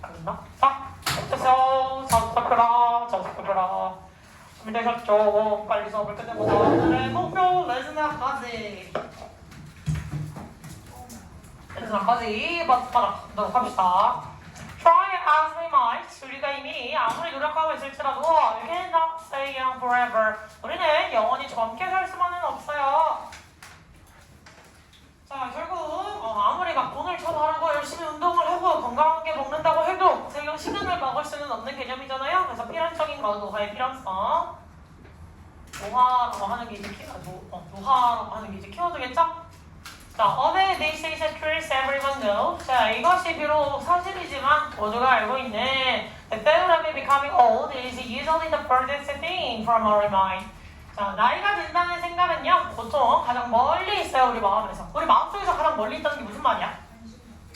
됐나? 자, 어떠세요? 자습해라. 준비되셨죠? 빨리 수업을 끝내보자. 오늘의 목표 레슨학까지 받도록 합시다. Try as we might. 우리가 이미 아무리 노력하고 있을지라도 You cannot stay young forever. 우리는 영원히 젊게 살 수만은 없어요. 자, 결국 아무리 막 돈을 더 바르고 열심히 운동을 하고 건강하게 먹는다고 해도 시간을 막을 수는 없는 개념이잖아요. 그래서 필연적인 거, 노화의 필연성. 노화라고 하는 게 이제 키워드겠죠? 자, although this is a truth everyone knows. 자, 이것이 비록 사실이지만 모두가 알고 있는 the thought of becoming old is usually the furthest thing from our mind. 자, 나이가 든다는 생각은요, 보통 가장 멀리 있어요, 우리 마음에서. 우리 마음속에서 가장 멀리 있다는 게 무슨 말이야?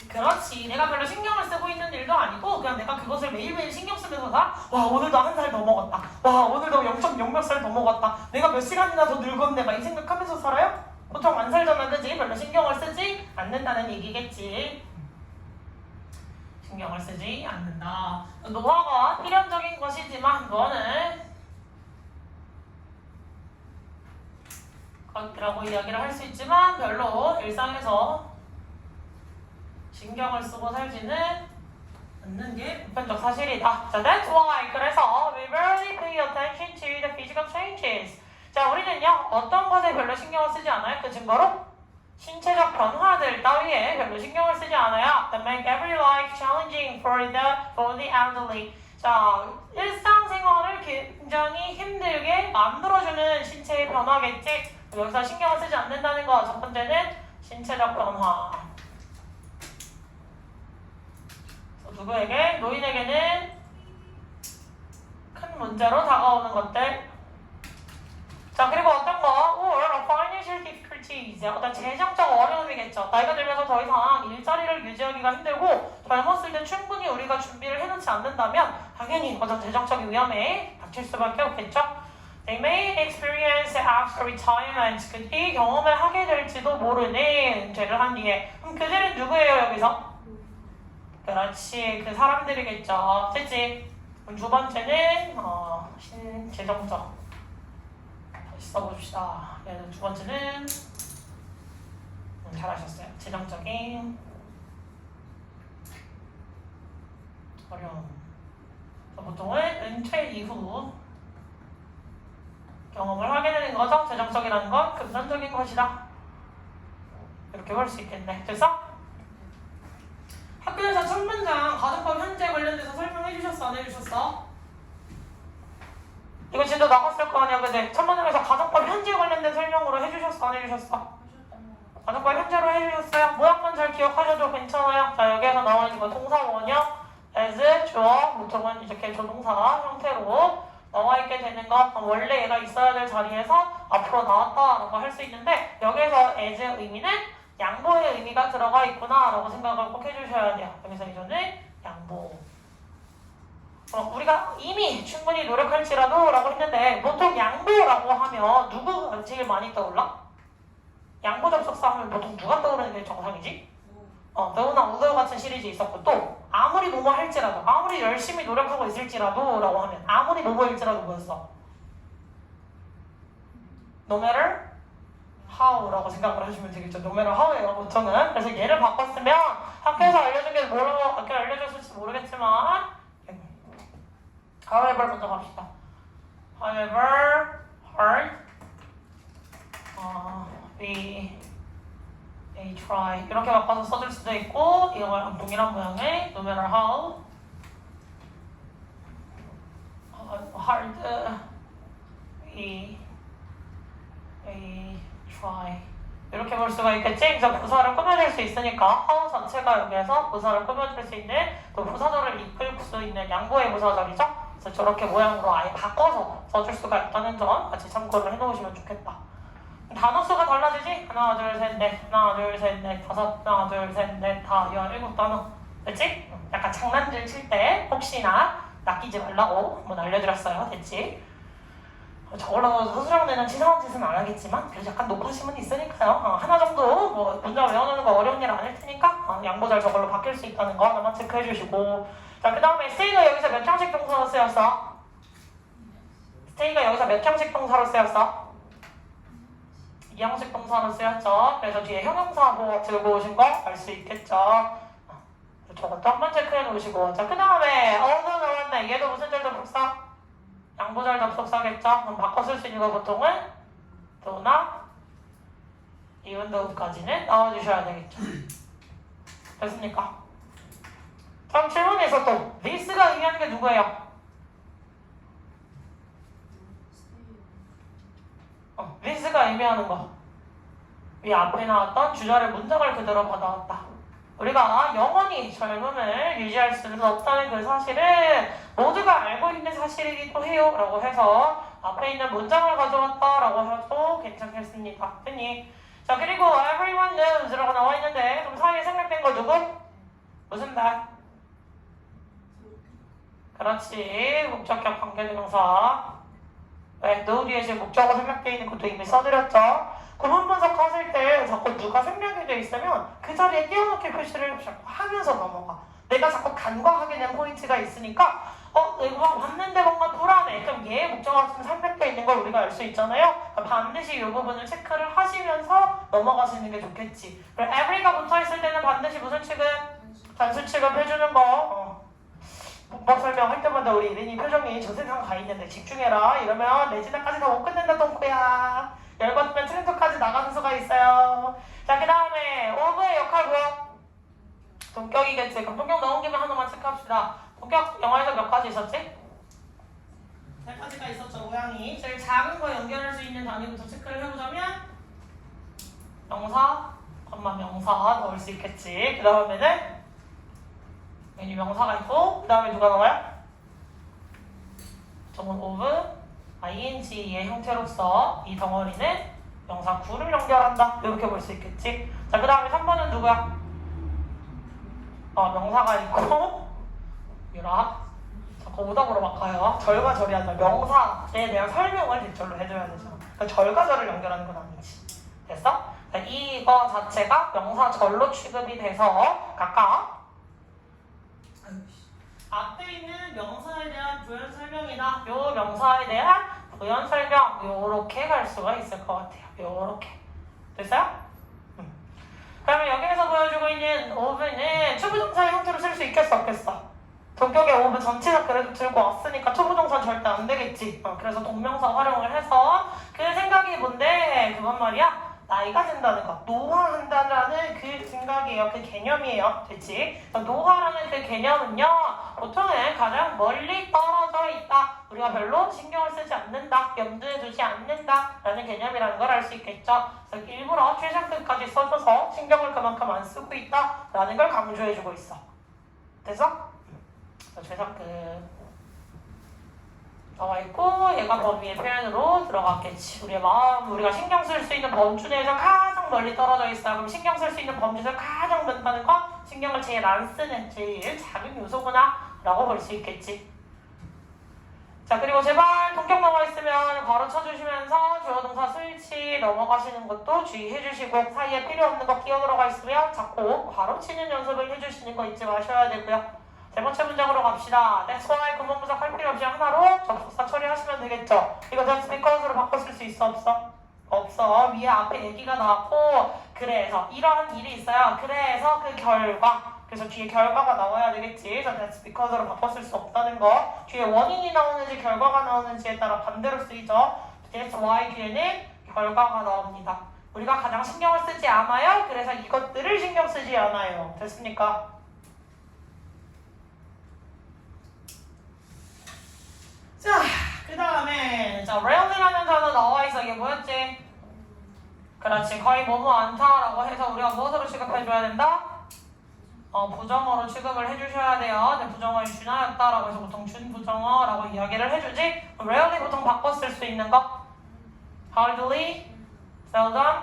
그렇지. 내가 별로 신경을 쓰고 있는 일도 아니고 그냥 내가 그것을 매일매일 신경 쓰면서 와, 오늘도 한 살 더 먹었다. 와, 오늘도 0.0 몇 살 더 먹었다. 내가 몇 시간이나 더 늙었네. 막 이 생각하면서 살아요? 보통 안 살잖아, 그지? 별로 신경을 쓰지 않는다는 얘기겠지. 신경을 쓰지 않는다. 노화가 필연적인 것이지만 너는 라고 이야기를 할 수 있지만 별로 일상에서 신경을 쓰고 살지는 않는 게 보편적 사실이다. 자, that's why. 그래서 we rarely pay attention to the physical changes. 자, 우리는요 어떤 것에 별로 신경을 쓰지 않아요? 그 증거로 신체적 변화들 따위에 별로 신경을 쓰지 않아요. That make every life challenging for the elderly. 자, 일상생활을 굉장히 힘들게 만들어주는 신체의 변화겠지. 여기서 신경을 쓰지 않는다는 거. 첫 번째는 신체적 변화. 누구에게? 노인에게는 큰 문제로 다가오는 것들. 자, 그리고 어떤 거? or financial difficulties. 어떤 재정적 어려움이겠죠. 나이가 들면서 더 이상 일자리를 유지하기가 힘들고 젊었을 때 충분히 우리가 준비를 해놓지 않는다면 당연히 어떤 재정적인 위험에 닥칠 수밖에 없겠죠. They may experience after retirement. 이 경험을 하게 될지도 모르는 은퇴를 한 뒤에. 그럼 그들은 누구예요, 여기서? 그렇지, 그 사람들이겠죠. 됐지? 그럼 두 번째는 신재정적. 다시 써봅시다. 얘는 두 번째는 잘하셨어요. 재정적인 어려움. 보통은 은퇴 이후 경험을 하게 되는 거죠. 재정적이라는 건 금전적인 것이다. 이렇게 볼 수 있겠네. 됐어? 학교에서 첫 문장 가정법 현재 관련돼서 설명해 주셨어? 안 해주셨어? 이거 진짜 나갔을 거 아니야, 그지? 첫 문장에서 가정법 현재 관련된 설명으로 해주셨어? 안 해주셨어? 가정법 현재로 해주셨어요? 모양만 잘 기억하셔도 괜찮아요. 자, 여기에서 나와 있는 거 동사 원형, as, 주어, 보통은 이렇게 조동사 형태로 나와 있게 되는 거. 원래 얘가 있어야 될 자리에서 앞으로 나왔다라고 할 수 있는데 여기에서 as 의미는 양보의 의미가 들어가 있구나 라고 생각을 꼭 해주셔야 돼요. 여기서 이거는 양보. 우리가 이미 충분히 노력할지라도 라고 했는데 보통 양보라고 하면 누구가 제일 많이 떠올라? 양보 접속사 하면 보통 누가 떠오르는 게 정상이지? 너나 우더 같은 시리즈 있었고 또 아무리 뭐뭐 할지라도 아무리 열심히 노력하고 있을지라도 라고 하면 아무리 뭐뭐일지라도 뭐였어? No matter how 라고 생각을 하시면 되겠죠. No matter how예요, 보통은. 그래서 얘를 바꿨으면 학교에서 알려준 게 어떻게 알려줬을지 모르겠지만 however 먼저 갑시다. However hard we try 이렇게 바꿔서 써줄 수도 있고 이걸 동일한 모양의 no matter how hard we try 이렇게 볼 수가 있겠지? 그래서 부사를 꾸며줄 수 있으니까 how 전체가 여기에서 부사를 꾸며줄 수 있는 또 부사절을 이끌 수 있는 양보의 부사절이죠? 그래서 저렇게 모양으로 아예 바꿔서 써줄 수가 있다는 점 같이 참고를 해놓으시면 좋겠다. 단어 수가 달라지지? 하나, 둘, 셋, 넷, 하나, 둘, 셋, 넷, 다섯, 하나, 둘, 셋, 넷, 다, 17단어. 됐지? 약간 장난질 칠 때 혹시나 낚이지 말라고 한번 알려드렸어요. 됐지? 저걸로 서술형되는 치사한 짓은 안 하겠지만 그래도 약간 높아심은 있으니까요. 하나 정도 뭐 문장 외워놓는 거 어려운 일 아닐 테니까 양보절 저걸로 바뀔 수 있다는 거 하나만 체크해 주시고. 자, 그 다음에 stay가 여기서 몇 형식 동사로 쓰였어? stay가 여기서 몇 형식 동사로 쓰였어? 2형식 동사로 쓰였죠. 그래서 뒤에 형용사하고 들고 오신 거 알 수 있겠죠. 저것도 한번 체크해 놓으시고. 자, 그 다음에 어서 나왔네. 얘도 무슨 절 접속사? 양보절 접속사겠죠. 그럼 바꿔 쓸 수 있는 거 보통은 do나 even though까지는 넣어주셔야 되겠죠. 됐습니까? 다음 질문에서 또 this가 의미하는 게 누구예요? this가 의미하는 거. 이 앞에 나왔던 주절의 문장을 그대로 받아왔다. 우리가 영원히 젊음을 유지할 수는 없다는 그 사실은 모두가 알고 있는 사실이기도 해요 라고 해서 앞에 있는 문장을 가져왔다 라고 해도 괜찮겠습니다. 됐니? 자, 그리고 everyone knows 라고 나와 있는데 그럼 사이에 생략된 거 누구? 무슨 말? 그렇지, 목적격 관계대명사. 네, know 뒤에 지금 목적어 생략되어 있는 것도 이미 써드렸죠. 구문 분석하실 때 자꾸 누가 생략이 돼 있으면 그 자리에 띄워넣기 표시를 자꾸 하면서 넘어가. 내가 자꾸 간과하게 된 포인트가 있으니까 이거 봤는데 뭔가 불안해. 그럼 얘의 목적어가 좀 생략되어 있는 걸 우리가 알 수 있잖아요. 반드시 이 부분을 체크를 하시면서 넘어가시는 게 좋겠지. 그리고 every가 붙어있을 때는 반드시 무슨 취급? 단수 취급해주는 거. 문법 설명할 때마다 우리 이린이 표정이 저 세상 가 있는데 집중해라 이러면 레지나까지 다 못 끝낸다 똥꼬야. 열받으면 트렌드까지 나가는 수가 있어요. 자, 그 다음에 of의 역할 뭐야? 동격이겠지. 그럼 동격 넣은 김에 하나만 체크합시다. 동격 영어에서 몇 가지 있었지? 3가지가 있었죠. 모양이 제일 작은 거 연결할 수 있는 단위부터 체크를 해보자면 명사, 명사 넣을 수 있겠지. 그 다음에는 메뉴 명사가 있고 그 다음에 누가 나와요? 정문 of ing의 형태로서 이 덩어리는 명사 구를 연결한다. 이렇게 볼 수 있겠지. 자, 그 다음에 3번은 누구야? 명사가 있고 유라. 자꾸 오답으로 막 가요. 절과 절이 아니라 명사에 대한 설명을 뒷절로 해줘야 되잖아. 그러니까 절과 절을 연결하는 건 아니지. 됐어? 자, 이거 자체가 명사 절로 취급이 돼서 각각 앞에 있는 명사에 대한 부연 설명이나 요 명사에 대한 부연 설명 요렇게 갈 수가 있을 것 같아요. 요렇게. 됐어요? 그러면 여기에서 보여주고 있는 of는 초부정사의 형태로 쓸 수 있겠어 없겠어? 동격의 of 전체가 그래도 들고 왔으니까 초부정사는 절대 안 되겠지. 그래서 동명사 활용을 해서 그 생각이 뭔데? 그건 말이야. 나이가 든다는 거, 노화한다는 그 생각이에요. 그 개념이에요. 됐지? 노화라는 그 개념은요, 보통은 가장 멀리 떨어져 있다. 우리가 별로 신경을 쓰지 않는다. 염두에 두지 않는다. 라는 개념이라는 걸 알 수 있겠죠. 그래서 일부러 최상급까지 써줘서 신경을 그만큼 안 쓰고 있다. 라는 걸 강조해주고 있어. 됐어? 최상급. 나와 있고 얘가 범위의 표현으로 들어갔겠지. 우리의 마음, 우리가 신경 쓸 수 있는 범주 내에서 가장 멀리 떨어져 있어요. 그럼 신경 쓸 수 있는 범주에서 가장 넓다는 건 신경을 제일 안 쓰는 제일 작은 요소구나 라고 볼 수 있겠지. 자, 그리고 제발 동격 나와 있으면 바로 쳐주시면서 주어 동사 스위치 넘어가시는 것도 주의해 주시고 사이에 필요 없는 거 끼어 들어가 있으면 자꾸 바로 치는 연습을 해주시는 거 잊지 마셔야 되고요. 세 번째 문장으로 갑시다. That's why 구문 분석할 필요 없이 하나로 접속사 처리하시면 되겠죠. 이거 that's because로 바꿔 쓸 수 있어 없어? 없어. 위에 앞에 얘기가 나왔고 그래서 이러한 일이 있어요. 그래서 그 결과 그래서 뒤에 결과가 나와야 되겠지. 그래서 that's because로 바꿔 쓸 수 없다는 거. 뒤에 원인이 나오는지 결과가 나오는지에 따라 반대로 쓰이죠. That's why 뒤에는 결과가 나옵니다. 우리가 가장 신경을 쓰지 않아요. 그래서 이것들을 신경 쓰지 않아요. 됐습니까? 자, 그 다음에 rarely라는 단어 나와있어. 이게 뭐였지? 그렇지, 거의 뭐뭐 않다라고 해서 우리가 무엇으로 취급해줘야 된다? 부정어로 취급을 해주셔야 돼요. 근데 부정어의 준하였다라고 해서 보통 준부정어라고 이야기를 해주지. rarely 보통 바꿔 쓸 수 있는 거 hardly, seldom,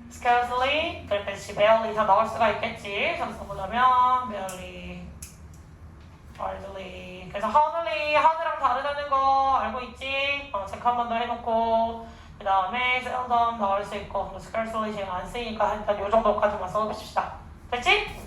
scarcely, 그렇겠지. barely 다 나올 수가 있겠지. 그래서 보자면 barely hardly. 그래서 hardly, hard랑 다르다는 거 알고 있지? 체크 한 번 더 해놓고 그 다음에 seldom 나올 수 있고 scarcely 제가 안 쓰이니까 일단 요 정도까지만 써봅시다. 됐지?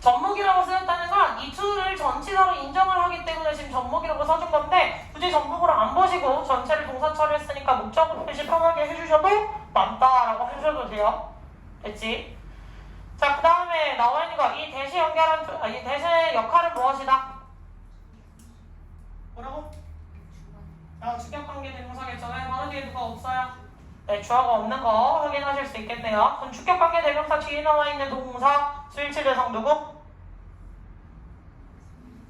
접목이라고 쓰였다는 건 이 to를 전치사로 인정을 하기 때문에 지금 접목이라고 써준 건데 굳이 접목으로 안 보시고 전체를 동사 처리했으니까 목적어 표시 편하게 해주셔도 맞다라고 해주셔도 돼요. 됐지? 자, 그 다음에 나와 있는 거 이 대시 연결한 이 대시의 역할은 무엇이다? 뭐라고? 주격관계 대명사겠죠. 왜 바로 뒤에 누가 없어요? 네, 주어가 없는 거 확인하실 수 있겠네요. 그럼 주격관계 대명사 뒤에 나와 있는 동사 수일치 대상 누구?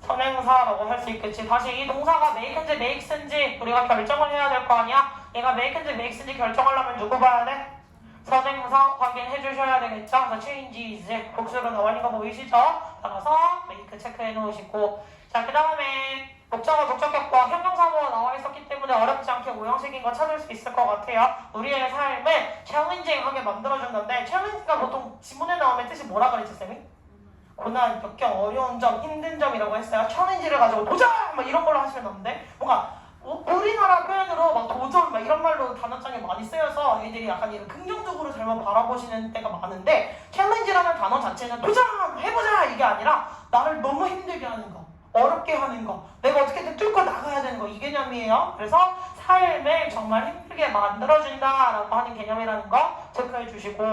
선행사라고 할 수 있겠지. 다시 이 동사가 make인지 makes인지 우리가 결정을 해야 될 거 아니야? 얘가 make인지 makes인지 결정하려면 누구 봐야 돼? 선행사 확인해 주셔야 되겠죠? 그래서 changes 복수로 나와 있는 거 보이시죠? 따라서 make 체크해 놓으시고 자, 그 다음에 목적어, 목적격과 형용사모가 나와 있었기 때문에 어렵지 않게 오형식인 거 찾을 수 있을 것 같아요. 우리의 삶을 challenging하게 만들어준다는데 challenge가 보통 지문에 나오면 뜻이 뭐라 그랬지, 쌤이? 고난, 역경, 어려운 점, 힘든 점이라고 했어요. challenge를 가지고 도전! 막 이런 걸로 하시면 안 돼. 뭔가 우리나라 표현으로 막 도전 막 이런 말로 단어장에 많이 쓰여서 애들이 약간 이런 긍정적으로 잘못 바라보시는 때가 많은데 challenge라는 단어 자체는 도전! 해보자! 이게 아니라 나를 너무 힘들게 하는 거 어렵게 하는 거 내가 어떻게든 뚫고 나가야 되는 거 이 개념이에요. 그래서 삶을 정말 힘들게 만들어준다 라고 하는 개념이라는 거 체크해 주시고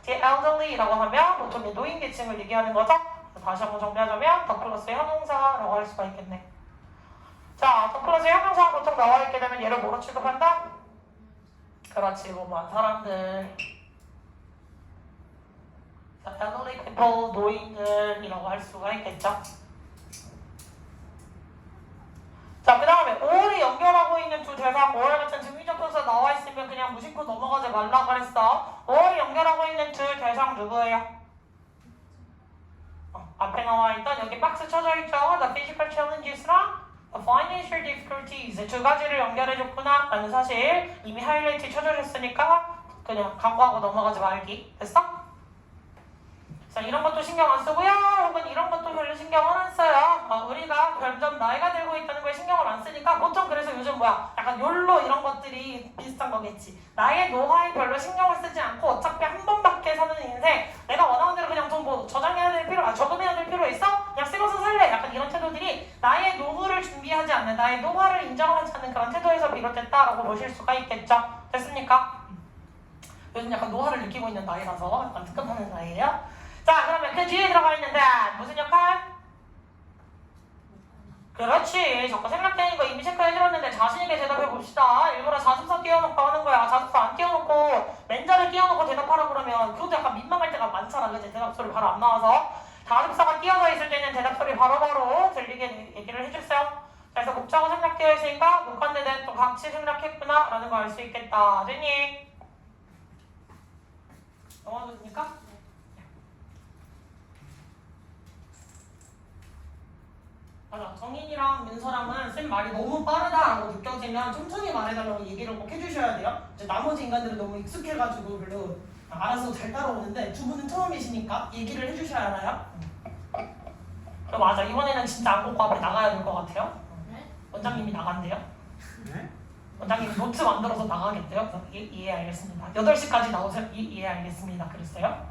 the elderly라고 하면 보통 노인계층을 얘기하는 거죠. 다시 한번 정리하자면 더 플러스 형용사라고 할 수가 있겠네. 자, 더 플러스 형용사가 보통 나와 있게 되면 얘를 뭐로 취급한다? 그렇지, 뭐만 사람들 자, elderly people, 노인들이라고 할 수가 있겠죠. 자, 그 다음에 5월이 연결하고 있는 두 대상 5월 같은 증위적 동사 나와 있으면 그냥 무심코 넘어가지 말라고 그랬어. 5월이 연결하고 있는 두 대상 누구예요? 앞에 나와 있던 여기 박스 쳐져 있죠? The physical challenges랑 the financial difficulties 두 가지를 연결해줬구나 라는 사실 이미 하이라이트 쳐주셨으니까 그냥 간과하고 넘어가지 말기. 됐어? 자, 이런 것도 신경 안 쓰고요. 혹은 이런 것도 별로 신경을 안 써요. 우리가 점점 나이가 들고 있다는 거에 신경을 안 쓰니까 보통 그래서 요즘 뭐야 약간 욜로 이런 것들이 비슷한 거겠지. 나의 노화에 별로 신경을 쓰지 않고 어차피 한 번밖에 사는 인생 내가 원하는 대로 그냥 좀 뭐 저장해야 될 필요 저금해야 될 필요 있어? 그냥 쓰고서 살래. 약간 이런 태도들이 나의 노후를 준비하지 않는 나의 노화를 인정하지 않는 그런 태도에서 비롯됐다라고 보실 수가 있겠죠. 됐습니까? 요즘 약간 노화를 느끼고 있는 나이라서 약간 특급하는 나이에요. 자, 그러면 그 뒤에 들어가 있는데 무슨 역할? 그렇지. 자꾸 생략되는 거 이미 체크해드렸는데 자신있게 대답해봅시다. 일부러 자습서 띄워놓고 하는 거야. 자습서 안 띄워놓고 맨자를 띄워놓고 대답하라 그러면 그것도 약간 민망할 때가 많잖아. 그치? 대답소리 바로 안 나와서. 자습서가 띄어져 있을 때는 대답소리 바로바로 들리게 얘기를 해주세요. 그래서 목적어 생략되어 있으니까 문관대된 또 같이 생략했구나 라는 걸 알 수 있겠다. 됐니? 넘어가도 됩니까? 맞아. 정인이랑 민서랑은 쌤 말이 너무 빠르다라고 느껴지면 천천히 말해달라고 얘기를 꼭 해주셔야 돼요. 이제 나머지 인간들은 너무 익숙해가지고 별로 알아서 잘 따라오는데 두 분은 처음이시니까 얘기를 해주셔야 알아요. 맞아. 이번에는 진짜 안곡고 앞에 나가야 될 것 같아요. 원장님이 나간대요. 네? 원장님 노트 만들어서 나가겠대요. 그래서 예, 알겠습니다. 8시까지 나오세요. 예, 알겠습니다. 그랬어요.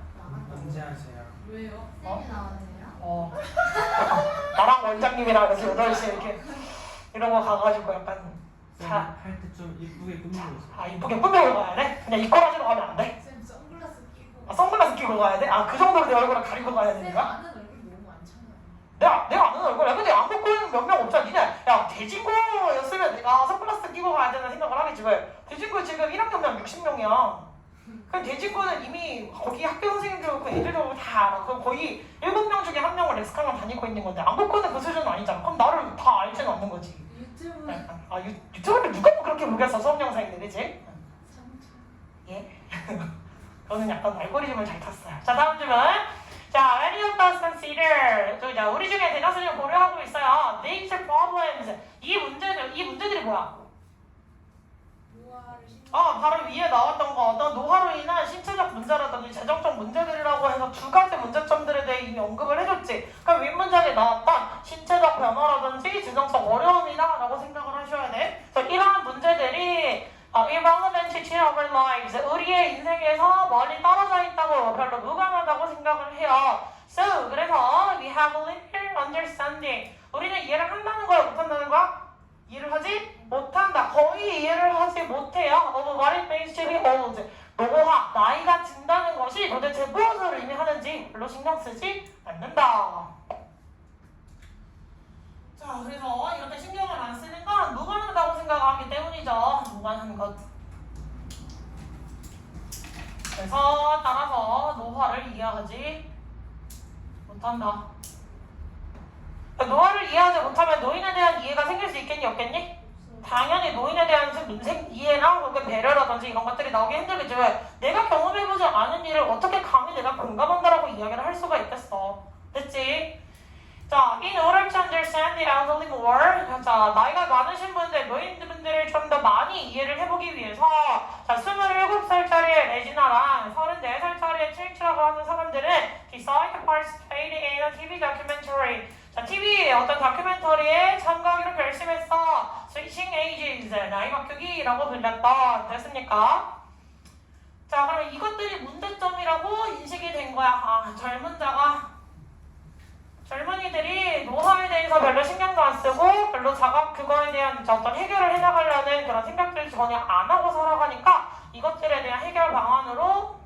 언제 하세요? 왜요? 쌤이 나오세요? 나랑 원장님이랑 그래서 8시에 이렇게 이러고 가가지고 약간 할때 좀 이쁘게 꾸미고 있어요. 이쁘게 꾸미고 가야 돼? 그냥 이꼬라지로 가면 안 돼? 쌤 선글라스 끼고. 선글라스 끼고 가야 돼? 그 정도로 내 얼굴을 가리고 가야 되는 쌤 거야? 아는 얼굴 너무 많잖아요. 내가 아는 얼굴이야. 근데 안 먹고 있는 몇 명 없잖아. 니네 야 대진구였으면 내가 선글라스 끼고 가야 되는 생각을 하겠지. 왜? 대진구 지금 1학년이면 60명이야. 그럼 대진구는 이미 거기 학교 선생님들 그렇고 애들도 다 알아. 그럼 거의 7명 중에 1명을 렉스카만 다니고 있는 건데 안 먹고는 그 수준은 아니잖아. 그럼 나를 다 알지는 않는 거지. 유튜브 유튜브를 누가 뭐 그렇게 보겠어. 수업 영상인데 그치? 3초. 예? 저는 약간 알고리즘을 잘 탔어요. 자, 다음 질문. 자, many of us consider 우리 중에 대다수는 고려하고 있어요. These problems 이 문제들이 뭐야? 노화를 바로 위에 나왔던 거 어떤 노화로 인한 신체적 문제라든지 재정적 문제들이라고 해서 두 가지 문제점들에 대해 이미 언급을 해줬지. 그럼 윗문장에 나왔던 신체적 변화라든지 재정적 어려움이다 라고 생각을 하셔야 돼. 그래서 이러한 문제들이 irrelevant to our lives, 우리의 인생에서 멀리 떨어져 있다고 별로 무관하다고 생각을 해요. So, 그래서 we have little understanding. 우리는 이해를 한다는 거야, 못한다는 거야? 이해를 하지 못한다. 거의 이해를 하지 못해요. of what it means to be old. 노화, 나이가 든다는 것이 도대체 무엇을 의미하는지 별로 신경 쓰지 않는다. 자, 그래서 이렇게 신경을 안 쓰는 건 무관하다고 생각하기 때문이죠. 무관한 것. 그래서 따라서 노화를 이해하지 못한다. 노화를 이해하지 못하면 노인에 대한 이해가 생길 수 있겠니 없겠니? 당연히 노인에 대한 이해나 혹은 배려라든지 이런 것들이 나오기 힘들겠지. 왜? 내가 경험해보지 않은 일을 어떻게 감히 내가 공감한다라고 이야기를 할 수가 있겠어. 됐지? 자, in order to understand the elderly more, 자, 나이가 많으신 분들, 노인분들을 좀 더 많이 이해를 해보기 위해서, 자, 27살짜리 레지나랑 34살짜리 칠치라고 하는 사람들은 decide to participate in a TV documentary. 자, TV의 어떤 다큐멘터리에 참가하기로 결심했어. Switching ages, 나이 바뀌기라고 불렸던, 됐습니까? 자, 그럼 이것들이 문제점이라고 인식이 된 거야. 아, 젊은이들이 노화에 대해서 별로 신경도 안 쓰고 별로 그거에 대한 어떤 해결을 해나가려는 그런 생각들을 전혀 안 하고 살아가니까 이것들에 대한 해결 방안으로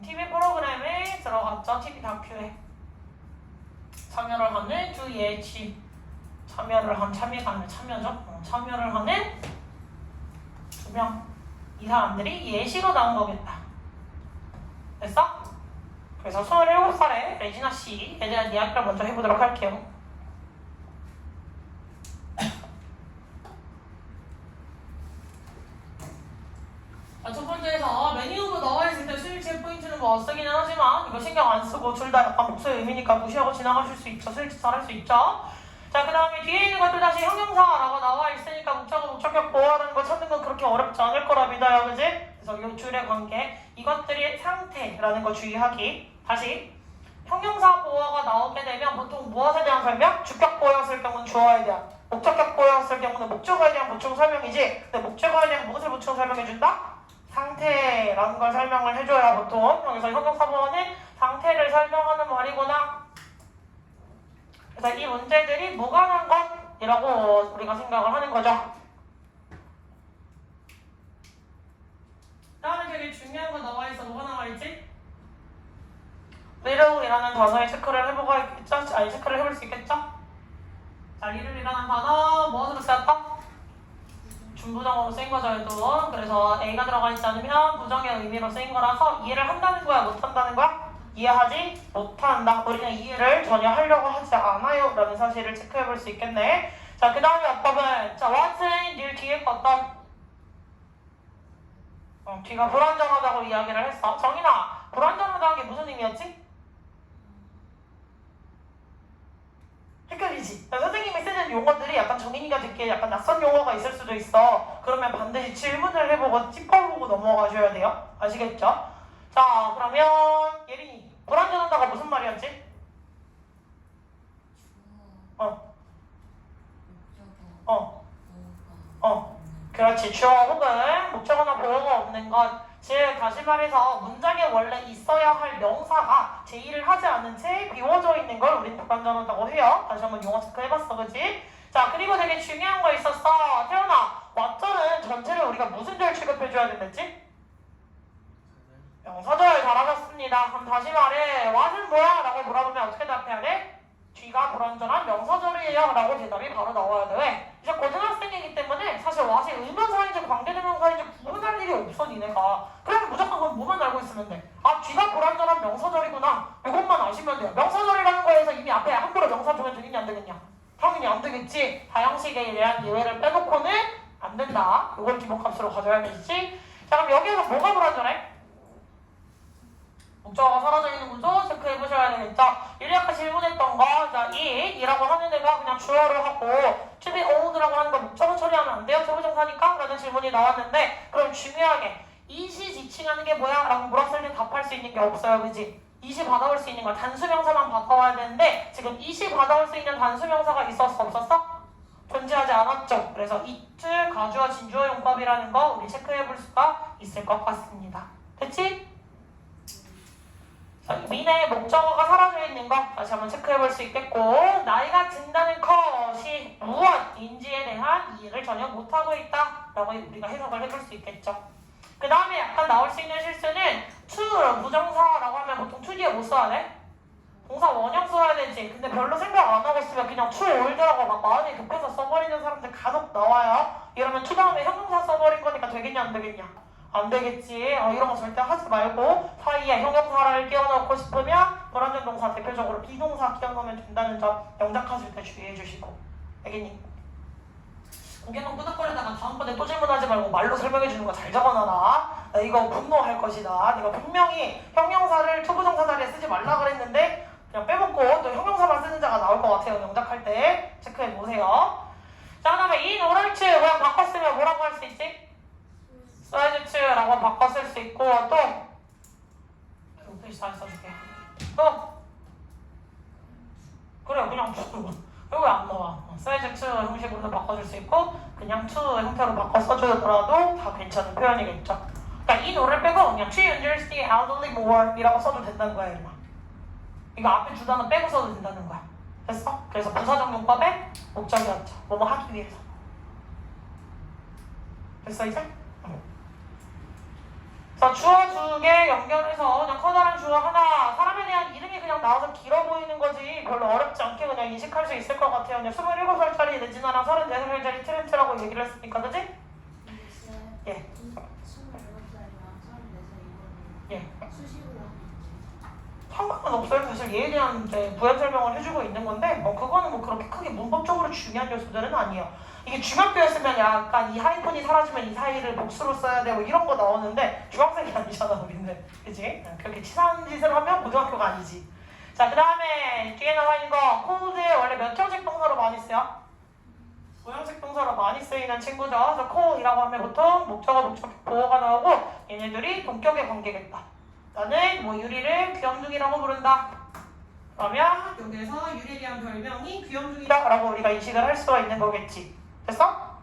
TV 프로그램에 들어갔죠. TV 다큐에 참여를 하는 두 예치 참여를 하는 2명 이 사람들이 예시로 나온 거겠다. 됐어? 그래서 27살의 레지나 씨에 대한 이야기를 먼저 해보도록 할게요. 첫 번째에서 메뉴로 나와있을 때 스위치의 포인트는 뭐 쓰기는 하지만 이거 신경 안 쓰고 둘 다 약간 목소리 의미니까 무시하고 지나가실 수 있죠. 스위치 잘 할 수 있죠. 자, 그 다음에 뒤에 있는 것도 다시 형용사라고 나와있으니까 목적어, 목적격 보호하는 거 찾는 건 그렇게 어렵지 않을 거라 믿어요. 그지? 그래서 요 줄의 관계 이것들이 상태라는 거 주의하기. 다시 형용사 보어가 나오게 되면 보통 무엇에 대한 설명? 주격 보어였을 경우는 주어에 대한, 목적격 보어였을 경우는 목적어에 대한 보충 설명이지. 근데 목적어에 대한 무엇을 보충 설명해준다? 상태라는 걸 설명을 해줘야 보통. 여기서 형용사 보어는 상태를 설명하는 말이구나. 그래서 이 문제들이 무관한 것이라고 우리가 생각을 하는 거죠. 다음에 되게 중요한 거 나와있어. 뭐가 나와있지? little이라는 단어에 체크를 해보고 있겠죠? 아니, 체크를 해볼 수 있겠죠? 자, little이라는 단어 무엇으로 쓰였다? 준부정어로 쓰인 거죠, 얘도. 그래서 A가 들어가 있지 않으면 부정의 의미로 쓰인 거라서 이해를 한다는 거야, 못한다는 거야? 이해하지 못한다. 우리는 이해를 전혀 하려고 하지 않아요 라는 사실을 체크해 볼 수 있겠네. 자, 그 다음에 어법은 자, what's 늘 뒤에 어떤 뒤가 불안정하다고 이야기를 했어. 정인아, 불안정하다는 게 무슨 의미였지? 헷갈리지? 선생님이 쓰는 용어들이 약간 정인이가 듣기에 약간 낯선 용어가 있을 수도 있어. 그러면 반드시 질문을 해보고 짚어보고 넘어가셔야 돼요. 아시겠죠? 자, 그러면 예린이, 불안정하다가 무슨 말이었지? 그렇지. 주어 혹은 목적어나 보어가 없는 것. 즉, 다시 말해서 문장에 원래 있어야 할 명사가 제의를 하지 않은 채 비워져 있는 걸 우린 불완전하다고 해요. 다시 한번 용어 체크해봤어, 그치? 자, 그리고 되게 중요한 거 있었어. 태연아, what은 전체를 우리가 무슨 절 취급해줘야 된댔지? 명사절. 잘하셨습니다. 그럼 다시 말해, what은 뭐야? 라고 물어보면 어떻게 답해야 돼? 뒤가 불완전한 명사절이에요 라고 대답이 바로 나와야 돼. 이제 고등학생이기 때문에 사실 what이 의문사인지 관계대명사인지 구분할 일이 없어, 니네가. 그럼 무조건 그건 뭐만 알고 있으면 돼. 아, 뒤가 불완전한 명사절이구나, 이것만 아시면 돼요. 명사절이라는 거에서 이미 앞에 함부로 명사 주면 되겠냐 안 되겠냐? 당연히 안 되겠지. 다양식에 대한 예외를 빼놓고는 안 된다. 이걸 기본값으로 가져야 되지. 자, 그럼 여기에서 뭐가 불완전해? 목적어가 사라져 있는 구조 체크해보셔야 되겠죠. 이리 아까 질문했던 거, 자, 이라고 하는 애가 그냥 주어를 하고 to be old라고 하는 거 목적어 처리하면 안 돼요? 조부정사니까? 라는 질문이 나왔는데, 그럼 중요하게 이시 지칭하는 게 뭐야? 라고 물었을 때 답할 수 있는 게 없어요, 그지? 이시 받아올 수 있는 거 단수명사만 바꿔와야 되는데 지금 이시 받아올 수 있는 단수명사가 있었어 없었어? 존재하지 않았죠. 그래서 it 가주와 진주어 용법이라는 거 우리 체크해 볼 수가 있을 것 같습니다. 됐지? 미래의 목적어가 사라져 있는 거 다시 한번 체크해 볼 수 있겠고 나이가 든다는 것이 무엇인지에 대한 이해를 전혀 못하고 있다라고 우리가 해석을 해볼 수 있겠죠. 그 다음에 약간 나올 수 있는 실수는 to 부정사라고 하면 보통 to 뒤에 뭐 써야 돼? 동사 원형 써야 되지. 근데 별로 생각 안 하고 쓰면 그냥 to old라고 막 마음이 급해서 써버리는 사람들 간혹 나와요. 이러면 to 다음에 형용사 써버린 거니까 되겠냐 안 되겠냐? 안 되겠지. 이런 거 절대 하지 말고 사이에 형용사를 끼워넣고 싶으면 불완전 동사 대표적으로 비동사 끼워넣으면 된다는 점 영작하실 때 주의해 주시고. 알겠니? 고개만 끄덕거리다가 다음번에 또 질문하지 말고 말로 설명해 주는 거 잘 적어놔라. 나 이거 분노할 것이다. 내가 분명히 형용사를 투부정사 자리에 쓰지 말라 그랬는데 그냥 빼먹고 또 형용사만 쓰는 자가 나올 것 같아요. 영작할 때 체크해 보세요. 자, 그 다음에 in oral트 그냥 바꿨으면 뭐라고 할 수 있지? 써야지라고 바꿔 쓸 수 있고 또 다시 써줄게. 또 그래 그냥 이거 왜 안 나와? 써야지 형식으로도 바꿔줄 수 있고 그냥 to 형태로 바꿔 써주더라도 다 괜찮은 표현이겠죠. 그러니까 이 노를 빼고 그냥 she enjoys the elderly more 이라고 써도 된다는 거야. 이거 앞에 주 단어 빼고 써도 된다는 거야. 됐어? 그래서 부사적 용법의 목적이었죠. 뭐뭐 하기 위해서. 됐어 이제? 자, 주어 두 개 연결해서 그냥 커다란 주어 하나 사람에 대한 이름이 그냥 나와서 길어 보이는 거지 별로 어렵지 않게 그냥 인식할 수 있을 것 같아요. 그냥 27살짜리 내지나랑 34살짜리 트렌트라고 얘기를 했으니까 그지? 예. 27살이랑 34살 예. 수식으로 상관은 없어요. 사실 얘에 대한 부연 설명을 해주고 있는 건데 그거는 뭐 그렇게 크게 문법적으로 중요한 요소들은 아니에요. 이게 중학교였으면 약간 이 하이폰이 사라지면 이 사이를 복수로 써야 되고 이런 거 나오는데 중학생이 아니잖아 우리는. 그치? 그렇게 치사한 짓을 하면 고등학교가 아니지. 자, 그 다음에 뒤에 나와 있는 거 cold에 원래 몇 형식 동사로 많이 쓰여? 5형식 동사로 많이 쓰이는 친구죠. 그래서 cold이라고 하면 보통 목적어, 목적, 보어가 나오고 얘네들이 동격의 관계겠다. 나는 뭐 유리를 귀염둥이라고 부른다. 그러면 여기서 유리에 대한 별명이 귀염둥이다 라고 우리가 인식을 할 수가 있는 거겠지. 됐어?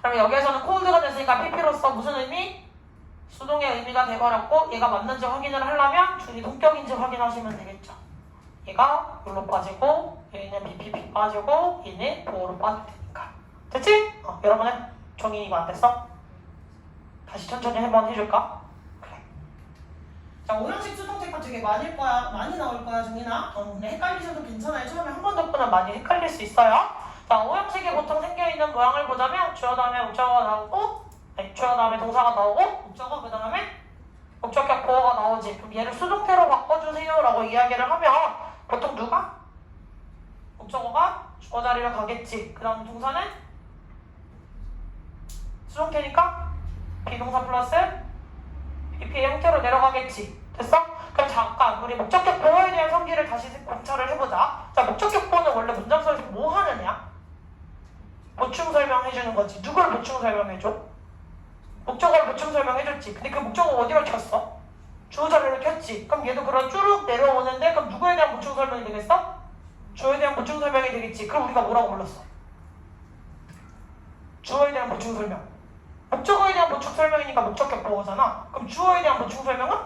그러면 여기에서는 cold가 됐으니까 pp로서 무슨 의미? 수동의 의미가 돼버렸고 얘가 맞는지 확인을 하려면 줄이 동격인지 확인하시면 되겠죠. 얘가 여기로 빠지고 얘는 bpp 빠지고 얘는 보어로 빠질 테니까. 됐지? 여러분은 정의 이거 안 됐어? 다시 천천히 한번 해줄까? 자, 5형식 수동태가 되게 많이 나올 거야, 정인아. 근데 헷갈리셔도 괜찮아요. 처음에 한 번 덕분은 많이 헷갈릴 수 있어요. 자, 5형식이 보통 생겨있는 모양을 보자면 주어 다음에 목적어가 나오고 주어 다음에 동사가 나오고 목적어 그 다음에 목적격 보어가 나오지. 그럼 얘를 수동태로 바꿔주세요 라고 이야기를 하면 보통 누가? 목적어가 주어 자리로 가겠지. 그 다음 동사는 수동태니까 비동사 플러스 BP의 형태로 내려가겠지. 됐어? 그럼 잠깐 우리 목적격 보어에 대한 성질을 다시 관찰을 해보자. 자, 목적격 보어는 원래 문장서에서 뭐 하느냐? 보충 설명해주는 거지. 누굴 보충 설명해줘? 목적어를 보충 설명해줬지. 근데 그 목적어 어디로 켰어? 주어 자리로 켰지. 그럼 얘도 그런 쭈룩 내려오는데 그럼 누구에 대한 보충 설명이 되겠어? 주어에 대한 보충 설명이 되겠지. 그럼 우리가 뭐라고 불렀어? 주어에 대한 보충 설명. 목적어에 대한 보충 설명이니까 목적격 보어잖아. 그럼 주어에 대한 보충 설명은?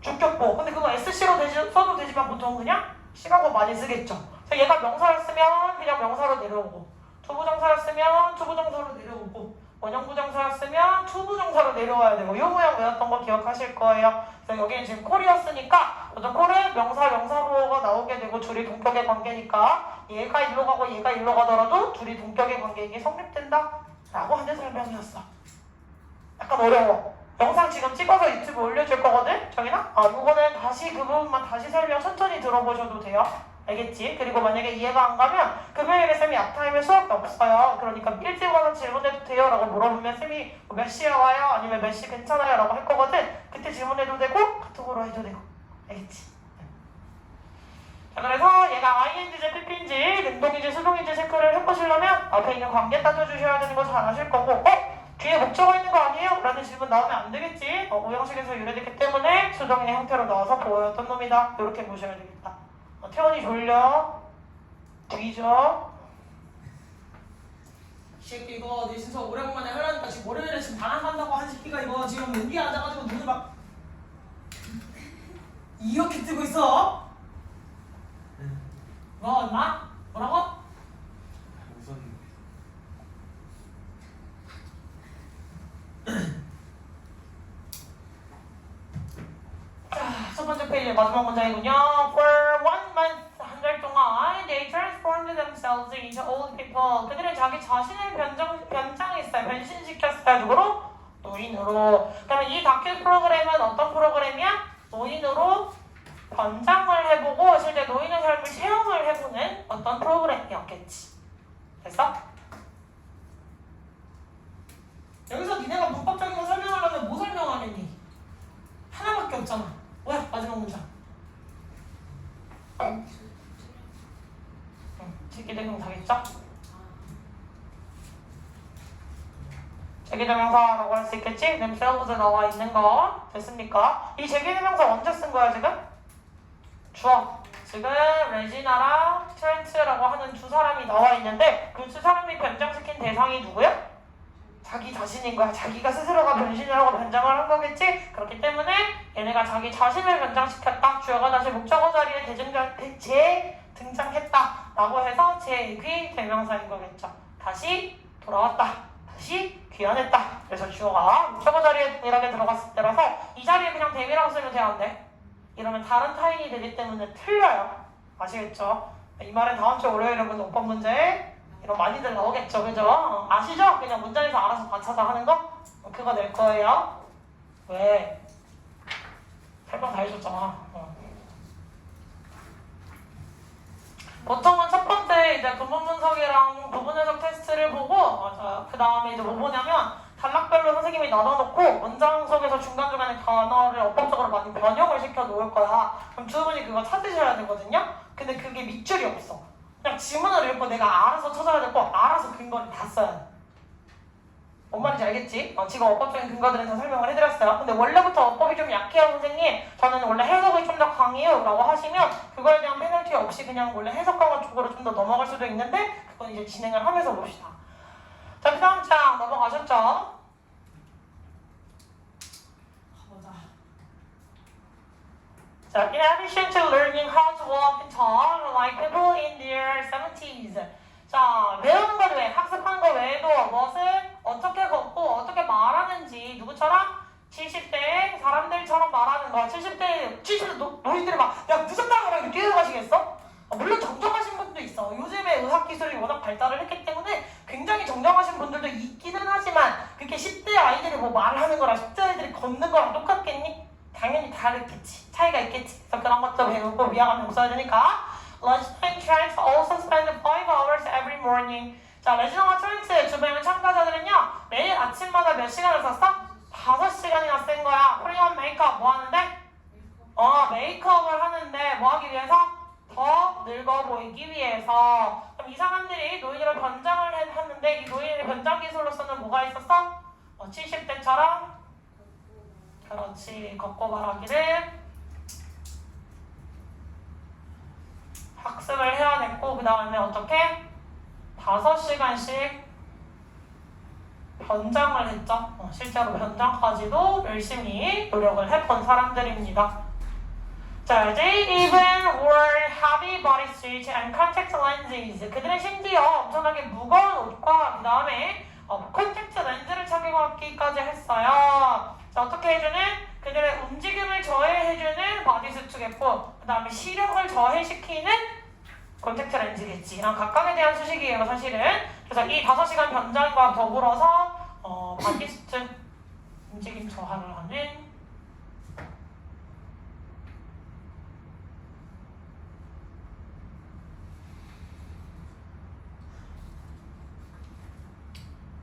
주격 보어. 근데 그거 SC로 써도 되지만 보통 그냥 C라고 많이 쓰겠죠. 그래서 얘가 명사였으면 그냥 명사로 내려오고 투부정사였으면 투부정사로 내려오고 원형부정사였으면 투부정사로 내려와야 되고 이 모양 외웠던 거 기억하실 거예요. 그래서 여기는 지금 콜이었으니까 보통 콜은 명사, 명사보어가 나오게 되고 둘이 동격의 관계니까 얘가 일로 가고 얘가 일로 가더라도 둘이 동격의 관계이기 성립된다 라고 하는 설명이었어. 약간 어려워. 영상 지금 찍어서 유튜브 올려줄 거거든? 정인아? 이거는 다시 그 부분만 다시 설명 천천히 들어보셔도 돼요. 알겠지? 그리고 만약에 이해가 안 가면 금요일에 쌤이 앞타임에 수업이 없어요. 그러니까 일찍 와서 질문해도 돼요? 라고 물어보면 쌤이 몇 시에 와요? 아니면 몇 시 괜찮아요? 라고 할 거거든? 그때 질문해도 되고 카톡으로 해도 되고. 알겠지? 자, 그래서 얘가 ing인지 pp인지 능동인지 수동인지 체크를 해보시려면 앞에 있는 관계 따져주셔야 되는 거 잘 아실 거고 뒤에 뒤에 목적어 있는 거 아니에요? 라는 질문 나오면 안 되겠지? 오형식에서 유래됐기 때문에 수동인의 형태로 나와서 보였던 놈이다. 이렇게 보시면 되겠다. 태원이 졸려? 뒤져? 이 새끼 이거 네 진짜 오랜만에 하려니까 지금 월요일에 지금 반항한다고 한 새끼가 이거 지금 여기 앉아가지고 눈을 막 이렇게 뜨고 있어? 뭐 엄마? 뭐라고? 웃었는데. 자, 첫 번째 페이지 마지막 문장이군요. For 1 month, 한 달 동안 they transformed themselves into old people. 그들은 자기 자신을 변장했어요. 변신시켰어요. 누구로? 노인으로. 그러면 이 다큐 프로그램은 어떤 프로그램이야? 노인으로 변장을 해보고 실제 노인의 삶을 체험을 해보는 어떤 프로그램이었겠지. 됐어? 여기서 니네가 문법적인 거 설명하려면 뭐 설명하겠니? 하나밖에 없잖아. 뭐야? 마지막 문장. 응, 제기대명 다겠죠? 제기대명사라고 할 수 있겠지? themselves에 나와 있는 거 됐습니까? 이 제기대명사 언제 쓴 거야 지금? 주어. 지금 레지나랑 트렌트라고 하는 두 사람이 나와 있는데 그 두 사람이 변장시킨 대상이 누구야? 자기 자신인 거야. 자기가 스스로가 변신을 하고 변장을 한 거겠지? 그렇기 때문에 얘네가 자기 자신을 변장시켰다. 주어가 다시 목적어 자리에 재등장했다. 라고 해서 제귀 대명사인 거겠죠. 다시 돌아왔다. 다시 귀환했다. 그래서 주어가 목적어 자리에 동일하게 들어갔을 때라서 이 자리에 그냥 대미라고 쓰면 돼야 안 돼? 이러면 다른 타인이 되기 때문에 틀려요. 아시겠죠? 이 말은 다음 주 월요일에 보는 오법 문제 이런 많이들 나오겠죠, 그죠? 아시죠? 그냥 문장에서 알아서 받쳐서 하는 거? 그거 낼 거예요. 왜? 설명 다 해줬잖아. 보통은 첫 번째 이제 구문 분석이랑 부분 해석 테스트를 보고 그 다음에 이제 뭐 보냐면 단락별로 선생님이 나눠놓고 문장 속에서 중간중간에 단어를 어법적으로 많이 변형을 시켜 놓을 거야. 그럼 두 분이 그거 찾으셔야 되거든요. 근데 그게 밑줄이 없어. 그냥 지문을 읽고 내가 알아서 찾아야 되고 알아서 근거를 다 써야 돼. 뭔 말인지 알겠지? 지금 어법적인 근거들은 다 설명을 해드렸어요. 근데 원래부터 어법이 좀 약해요 선생님. 저는 원래 해석이 좀 더 강해요 라고 하시면 그거에 대한 페널티 없이 그냥 원래 해석강화 쪽으로 좀 더 넘어갈 수도 있는데 그건 이제 진행을 하면서 봅시다. 자, 그 다음 장 넘어가셨죠? 가보자. 자, in addition to learning how to walk and talk like people in their 70s. 자, 배우는 것 외에, 학습하는 것 외에도 무엇을 어떻게 걷고 어떻게 말하는지 누구처럼? 70대 사람들처럼 말하는 거. 70대 노인들이 막 야 늦었다! 이렇게 뛰어가시겠어? 물론 정정하신 분도 있어. 요즘에 의학기술이 워낙 발달을 했기 때문에 굉장히 정정하신 분들도 있기는 하지만 그게 10대 아이들이 뭐 말하는 거랑 10대 아이들이 걷는 거랑 똑같겠니? 당연히 다르겠지. 차이가 있겠지. 그래서 그런 것도 배우고 위화감 용서해야 되니까. Lunchtime trends also spend 5 hours every morning. 자, 레지너와 트렌트 두 명의 참가자들은요 매일 아침마다 몇 시간을 썼어? 5시간이나 쓴 거야. 프리온 메이크업 뭐 하는데? 메이크업을 하는데 뭐 하기 위해서? 더 늙어 보이기 위해서. 그럼 이 사람들이 노인으로 변장을 했는데 이 노인의 변장 기술로서는 뭐가 있었어? 70대처럼 그렇지. 걷고 말하기를 학습을 해야 됐고 그 다음에 어떻게? 5시간씩 변장을 했죠. 실제로 변장까지도 열심히 노력을 해본 사람들입니다. 자, they even wore heavy bodysuits and contact lenses. 그들은 심지어 엄청나게 무거운 옷과 그 다음에 콘택트 렌즈를 착용하기까지 했어요. 자, 어떻게 해주는? 그들의 움직임을 저해해주는 바디수트겠고 그 다음에 시력을 저해시키는 콘택트 렌즈겠지. 이런 각각에 대한 수식이에요 사실은. 그래서 이 5시간 변장과 더불어서 바디수트 움직임 저하를 하는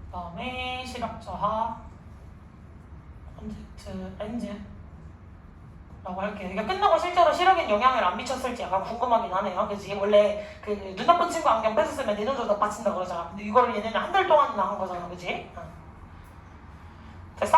그 다음에 시력 저하 콘택트 렌즈라고 할게요. 이게 끝나고 실제로 시력에 영향을 안 미쳤을지 약간 궁금하긴 하네요. 그치? 원래 그 눈 나쁜 친구 안경 뺏었으면 내 눈도 나빠진다 그러잖아. 근데 이걸 얘네는 한 달 동안이나 한 거잖아. 그치? 됐어?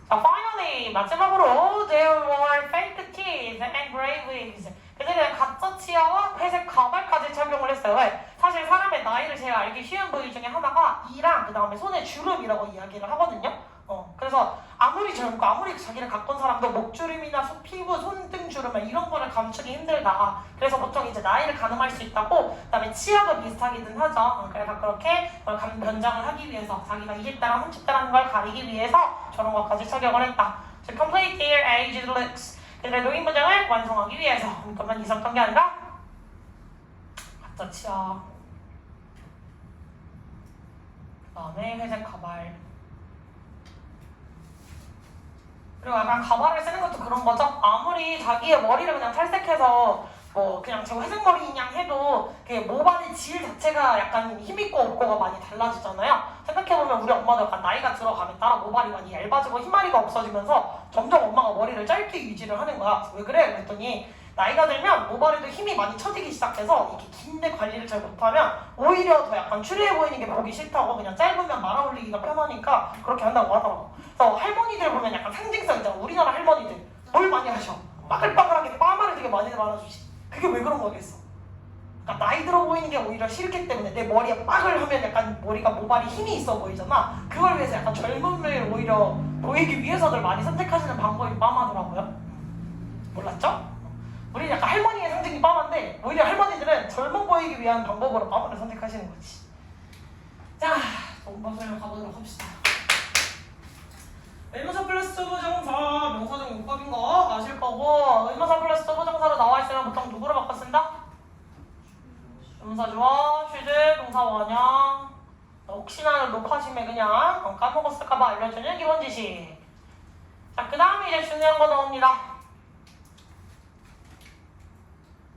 자, finally 마지막으로 there were fake teeth and gray wigs. 그들은 가짜 치아와 회색 가발까지 착용을 했어요. 왜? 사실 사람의 나이를 제일 알기 쉬운 부위 중에 하나가 이랑 그 다음에 손의 주름이라고 이야기를 하거든요. 그래서 아무리 젊고 아무리 자기를 가꾼 사람도 목주름이나 피부, 손등 주름 이런 거를 감추기 힘들다. 그래서 보통 이제 나이를 가늠할 수 있다고. 그다음에 치아도 비슷하기는 하죠. 그래서 그렇게 변장을 하기 위해서 자기가 20대랑 30대라는 걸 가리기 위해서 저런 것까지 착용을 했다. To complete their aged looks. 그들의 노인 분장을 완성하기 위해서. 그것만 있었던 게 아니라 가짜 치아. 그다음에 회색 가발. 그리고 약간 가발을 쓰는 것도 그런 거죠. 아무리 자기의 머리를 그냥 탈색해서 뭐 그냥 저 회색 머리냥 해도 그 모발의 질 자체가 약간 힘있고 없고가 많이 달라지잖아요. 생각해보면 우리 엄마도 약간 나이가 들어가면 따라 모발이 많이 얇아지고 힘마리가 없어지면서 점점 엄마가 머리를 짧게 유지를 하는 거야. 왜 그래? 그랬더니 나이가 들면 모발에도 힘이 많이 처지기 시작해서 이렇게 긴데 관리를 잘 못하면 오히려 더 약간 추리해 보이는 게 보기 싫다고 그냥 짧으면 말아 올리기가 편하니까 그렇게 한다고 하더라고. 그래서 할머니들 보면 약간 상징성 있잖아. 우리나라 할머니들 뭘 많이 하셔? 빠글빠글하게 빠마를 되게 많이 말아주시. 그게 왜 그런 거겠어? 그러니까 나이 들어 보이는 게 오히려 싫기 때문에 내 머리에 빠글 하면 약간 머리가 모발이 힘이 있어 보이잖아. 그걸 위해서 약간 젊음을 오히려 보이기 위해서들 많이 선택하시는 방법이 빠마더라고요. 몰랐죠? 우리 약간 할머니의 상징이 빠마인데 오히려 할머니들은 젊어 보이기 위한 방법으로 빠마를 선택하시는 거지. 자, 본방 설명 가보도록 합시다. 의문사 플러스 부정사, 명사중 용법인 거 아실 거고 의문사 플러스 부정사로 나와 있으면 보통 누구로 바꿔 쓴다? 의문사 주어, 휴즈, 동사 원형. 혹시나 높아짐에 그냥 까먹었을까봐 알려주는 기본 지식. 자, 그 다음에 이제 중요한 거 나옵니다.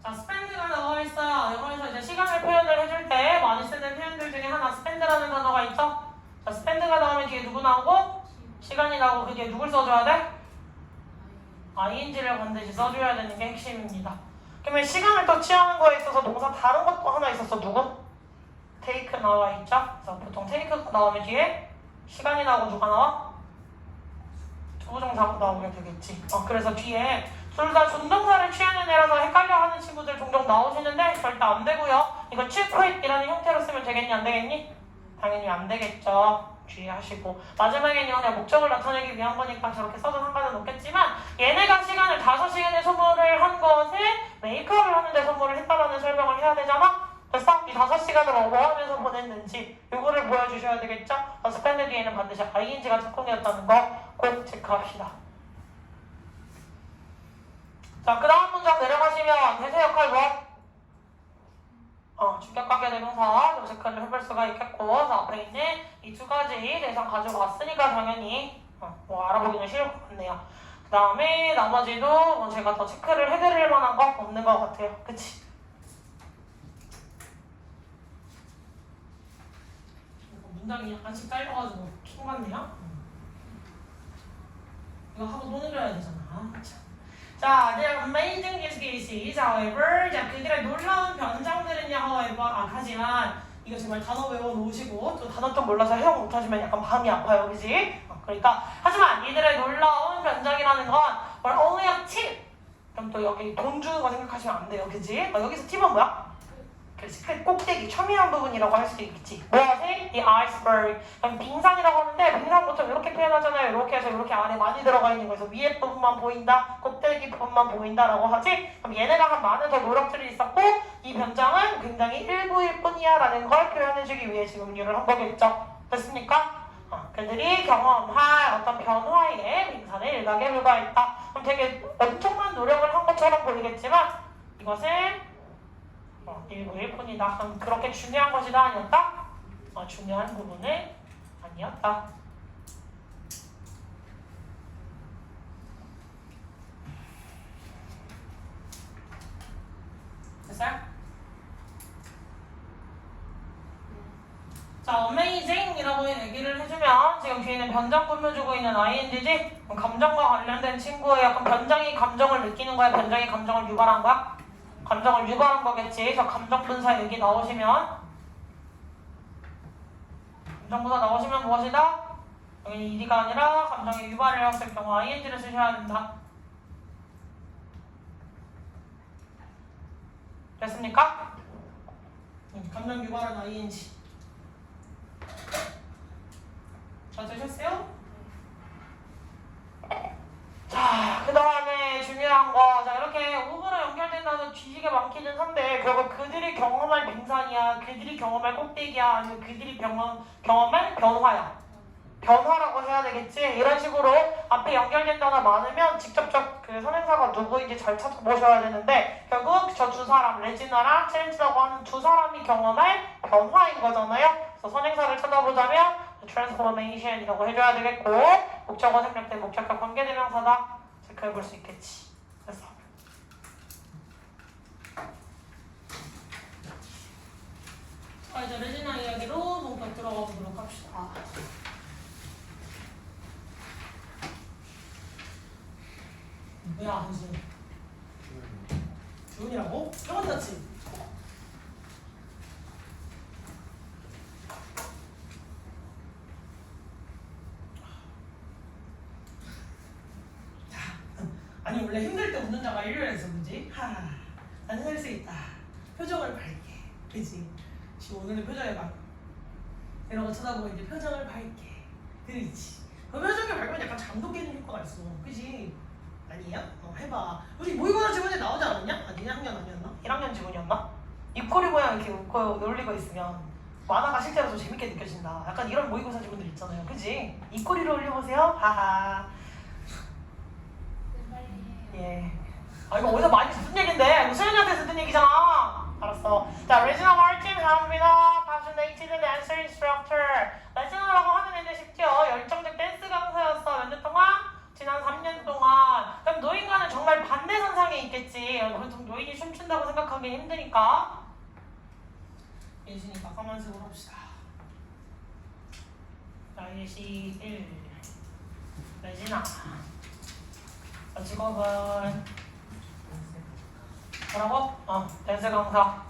자, 스펜드가 나와 있어요. 여기서 이제 시간을 표현을 해줄 때 많이 쓰는 표현들 중에 하나 스펜드라는 단어가 있죠. 자, 스펜드가 나오면 뒤에 누구 나오고? 시간이 나오고 그게 누굴 써줘야 돼? ing를 반드시 써줘야 되는 게 핵심입니다. 그러면 시간을 또 취하는 거에 있어서 동사 다른 것도 하나 있었어. 누구? take 나와 있죠? 그래서 보통 take가 나오면 뒤에 시간이 나오고 누가 나와? 투부정사가 나오게 되겠지. 그래서 뒤에 둘 다 준동사를 취하는 애라서 헷갈려하는 친구들 종종 나오시는데 절대 안 되고요. 이거 quit이라는 형태로 쓰면 되겠니? 안 되겠니? 당연히 안 되겠죠. 주의하시고 마지막에는 그냥 목적을 나타내기 위한 거니까 저렇게 써도 상관은 없겠지만 얘네가 시간을 5시간에 소모를 한 것을 메이크업을 하는데 소모를 했다라는 설명을 해야 되잖아. 그래서 이 5시간을 뭐 하면서 보냈는지 이거를 보여주셔야 되겠죠. 스펜드 뒤에는 반드시 ing가 착공이었다는 거 꼭 체크합시다. 자, 그 다음 문장 내려가시면 대세 역할 뭐? 주격관계 대명사 체크를 해볼 수가 있겠고, 자, 앞에 있는 이 두 가지 대상 가지고 왔으니까 당연히 뭐 알아보기는 쉬울 것 같네요. 그 다음에 나머지도 뭐 제가 더 체크를 해드릴 만한 거 없는 것 같아요. 그치? 문장이 약간씩 짧아가지고 킹받네요. 이거 하고 또 내려야 되잖아. 자, their amazing disguises, however, 자, 그들의 놀라운 변장들은요, however, 하지만 이거 정말 단어 외워놓으시고 또 단어 좀 몰라서 해석 못하시면 약간 마음이 아파요, 그지? 그러니까 하지만 이들의 놀라운 변장이라는 건 were only a tip. 그럼 또 여기 돈 주는 거 생각하시면 안 돼요, 그지? 여기서 팁은 뭐야? 그 꼭대기, 첨예한 부분이라고 할 수도 있겠지. 뭐하지? 이 iceberg. 그럼 빙산이라고 하는데 빙산 보통 이렇게 표현하잖아요. 이렇게 해서 이렇게 안에 많이 들어가 있는 거에서 위에 부분만 보인다, 꼭대기 부분만 보인다라고 하지. 그럼 얘네가 한 많은 더 노력들이 있었고 이 변장은 굉장히 일부일 뿐이야 라는 걸 표현해주기 위해 지금 은유를 한 거겠죠. 됐습니까? 그들이 경험할 어떤 변화의 빙산의 일각에 불과했다. 그럼 되게 엄청난 노력을 한 것처럼 보이겠지만 이것은 일부일 뿐이다. 그럼 그렇게 중요한 것이다 아니었다? 중요한 부분은 아니었다. 됐어요? 자, amazing이라고 얘기를 해주면 지금 뒤에는 변장 꾸며주고 있는 ing지? 감정과 관련된 친구의 약간 변장이 감정을 느끼는 거야? 변장이 감정을 유발한 거야? 감정을 유발한 거겠지. 저 감정분사 여기 나오시면 감정분사 나오시면 무엇이다? 여기는 ED가 아니라 감정의 유발을 했을 경우 ING를 쓰셔야 된다. 됐습니까? 감정 유발은 ING. 자, 되셨어요? 자, 그 다음에 중요한 거. 자, 이렇게 오브로 연결된다는 뒤지게 많기는 한데, 결국 그들이 경험할 빙산이야, 그들이 경험할 꼭대기야, 아니면 그들이 경험할 변화야. 변화라고 해야 되겠지? 이런 식으로 앞에 연결된 단어 많으면 직접적 그 선행사가 누구인지 잘 찾아보셔야 되는데, 결국 저 두 사람, 레지나랑 체렌지라고 하는 두 사람이 경험할 변화인 거잖아요. 그래서 선행사를 찾아보자면 transformation이라고 해줘야 되겠고, 목적어 생략된 목적격 관계대명사다 체크해볼 수 있겠지. 됐어. 자, 이제 레지나 이야기로 본격 들어가 보도록 합시다. 뭐야, 한수? 주은이라고? 형한테지? 아니 원래 힘들 때 웃는 자가 일요일에서 그지? 나는 할 수 있다. 표정을 밝게. 그지? 지금 오늘은 표정에 막 이런 거 쳐다보고 이제 표정을 밝게. 그렇지. 그 표정이 밝으면 약간 잠도 깨는 효과가 있어. 그지? 아니야? 해봐. 우리 모의고사 지문에 나오지 않았냐? 아니냐? 학년 아니었나? 1학년 지문이었나? 입꼬리 모양 이렇게 웃고 놀리고 있으면 만화가 실제로 더 재밌게 느껴진다. 약간 이런 모의고사 지문들 있잖아요. 그지? 입꼬리를 올려보세요. 하하. 예. 아 이거 어디서 많이 듣는 얘긴데 이거 수연이한테 듣는 얘기잖아. 알았어. 자, 레지나 마틴 하입니다. passionate dance instructor. 레지나라고 하는 애들 쉽죠? 열정적 댄스 강사였어. 몇 년 동안? 지난 3년 동안. 그럼 노인과는 정말 반대 선상에 있겠지. 보통 노인이 춤춘다고 생각하기 힘드니까. 예시니까 가만식으로 합시다. 자, 예시 1. 레지나. 직업은 뭐라고? 댄스 강사.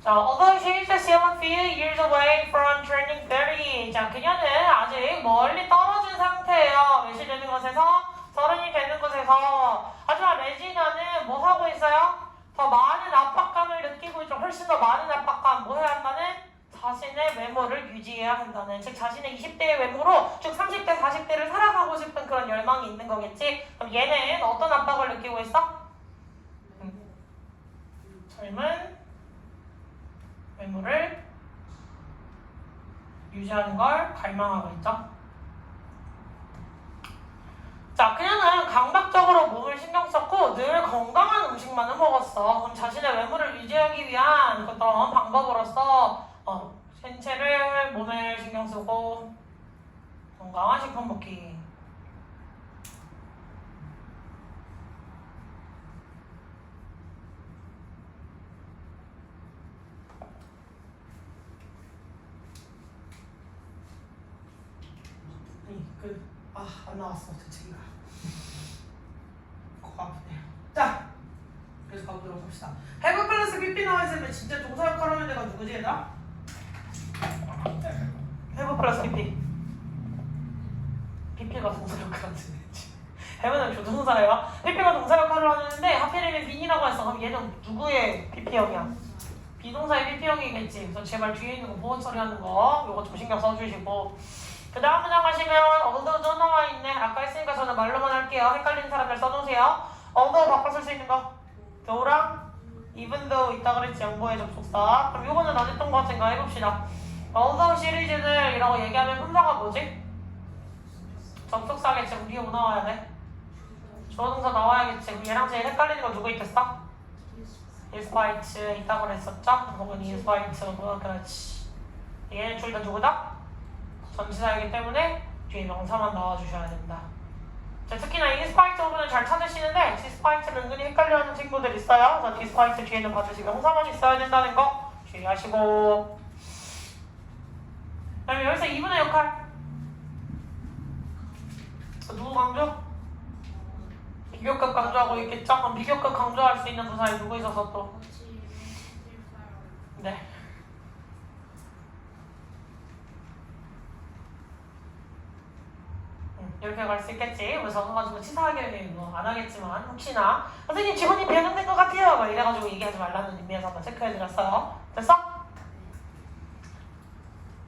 자, although she is still a few years away from turning 30. 자, 그녀는 아직 멀리 떨어진 상태예요. 몇이 되는 것에서? 30이 되는 것에서. 하지만 레지나는 뭐 하고 있어요? 더 많은 압박감을 느끼고 있죠. 훨씬 더 많은 압박감. 뭐 해야 한다는? 자신의 외모를 유지해야 한다는, 즉 자신의 20대의 외모로 즉 30대, 40대를 살아가고 싶은 그런 열망이 있는 거겠지. 그럼 얘는 어떤 압박을 느끼고 있어? 젊은 외모를 유지하는 걸 갈망하고 있죠. 자, 그녀는 강박적으로 몸을 신경 썼고 늘 건강한 음식만을 먹었어. 그럼 자신의 외모를 유지하기 위한 어떤 방법으로서 신체를, 몸을 신경 쓰고 건강한 식품 먹기. 안 나왔어, 대책이가. 코가 아프네요. 자, 그래서 가보도록 합시다. have 플러스 PP 나와 있으면 진짜 동사 역할 하는 애가 누구지, 얘들아? have 플러스 PP. PP가 동사 역할 하는 애지. have는 조동사예요. PP가 동사 역할을 하는데 하필이면 빈이라고 했어. 그럼 얘는 누구의 PP형이야? 비동사의 PP형이겠지. 그래서 제발 뒤에 있는 거 보호 처리하는 거 요거 좀 신경 써주시고. 그 다음 문장 하시면 although 나와 있네. 아까 했으니까 저는 말로만 할게요. 헷갈리는 사람들 써놓으세요. although 바꿔 쓸 수 있는 거 though랑 even though 있다 그랬지. 양보의 접속사. 그럼 요거는 안 했던 거 같으니까 해봅시다. although 시리즈를 이라고 얘기하면 분사가 뭐지? 접속사겠지. 우리 뭐 나와야 돼? 주어 동사 나와야겠지. 그럼 얘랑 제일 헷갈리는 거 누구 있겠어? despite 있다 그랬었죠? 혹은 despite 뭐 그렇지. 얘는 둘 다 누구다? 전치사이기 때문에 뒤에 명사만 넣어주셔야 된다. 자, 특히나 이 despite 부분을 잘 찾으시는데 despite는 은근히 헷갈려하는 친구들 있어요. 그래서 despite 뒤에는 봐주시고 명사만 있어야 된다는 거 주의하시고. 그 다음에 여기서 2분의 역할 누구 강조? 비교급 강조하고 있겠죠? 그럼 비교급 강조할 수 있는 부사에 누구 있어서 또? 네. 이렇게 갈 수 있겠지. 뭐 적어가지고 치사하게 뭐 안 하겠지만 혹시나 선생님 지문이 변형된 것 같아요. 막 이래가지고 얘기하지 말라는 의미에서 한번 체크해드렸어요. 됐어?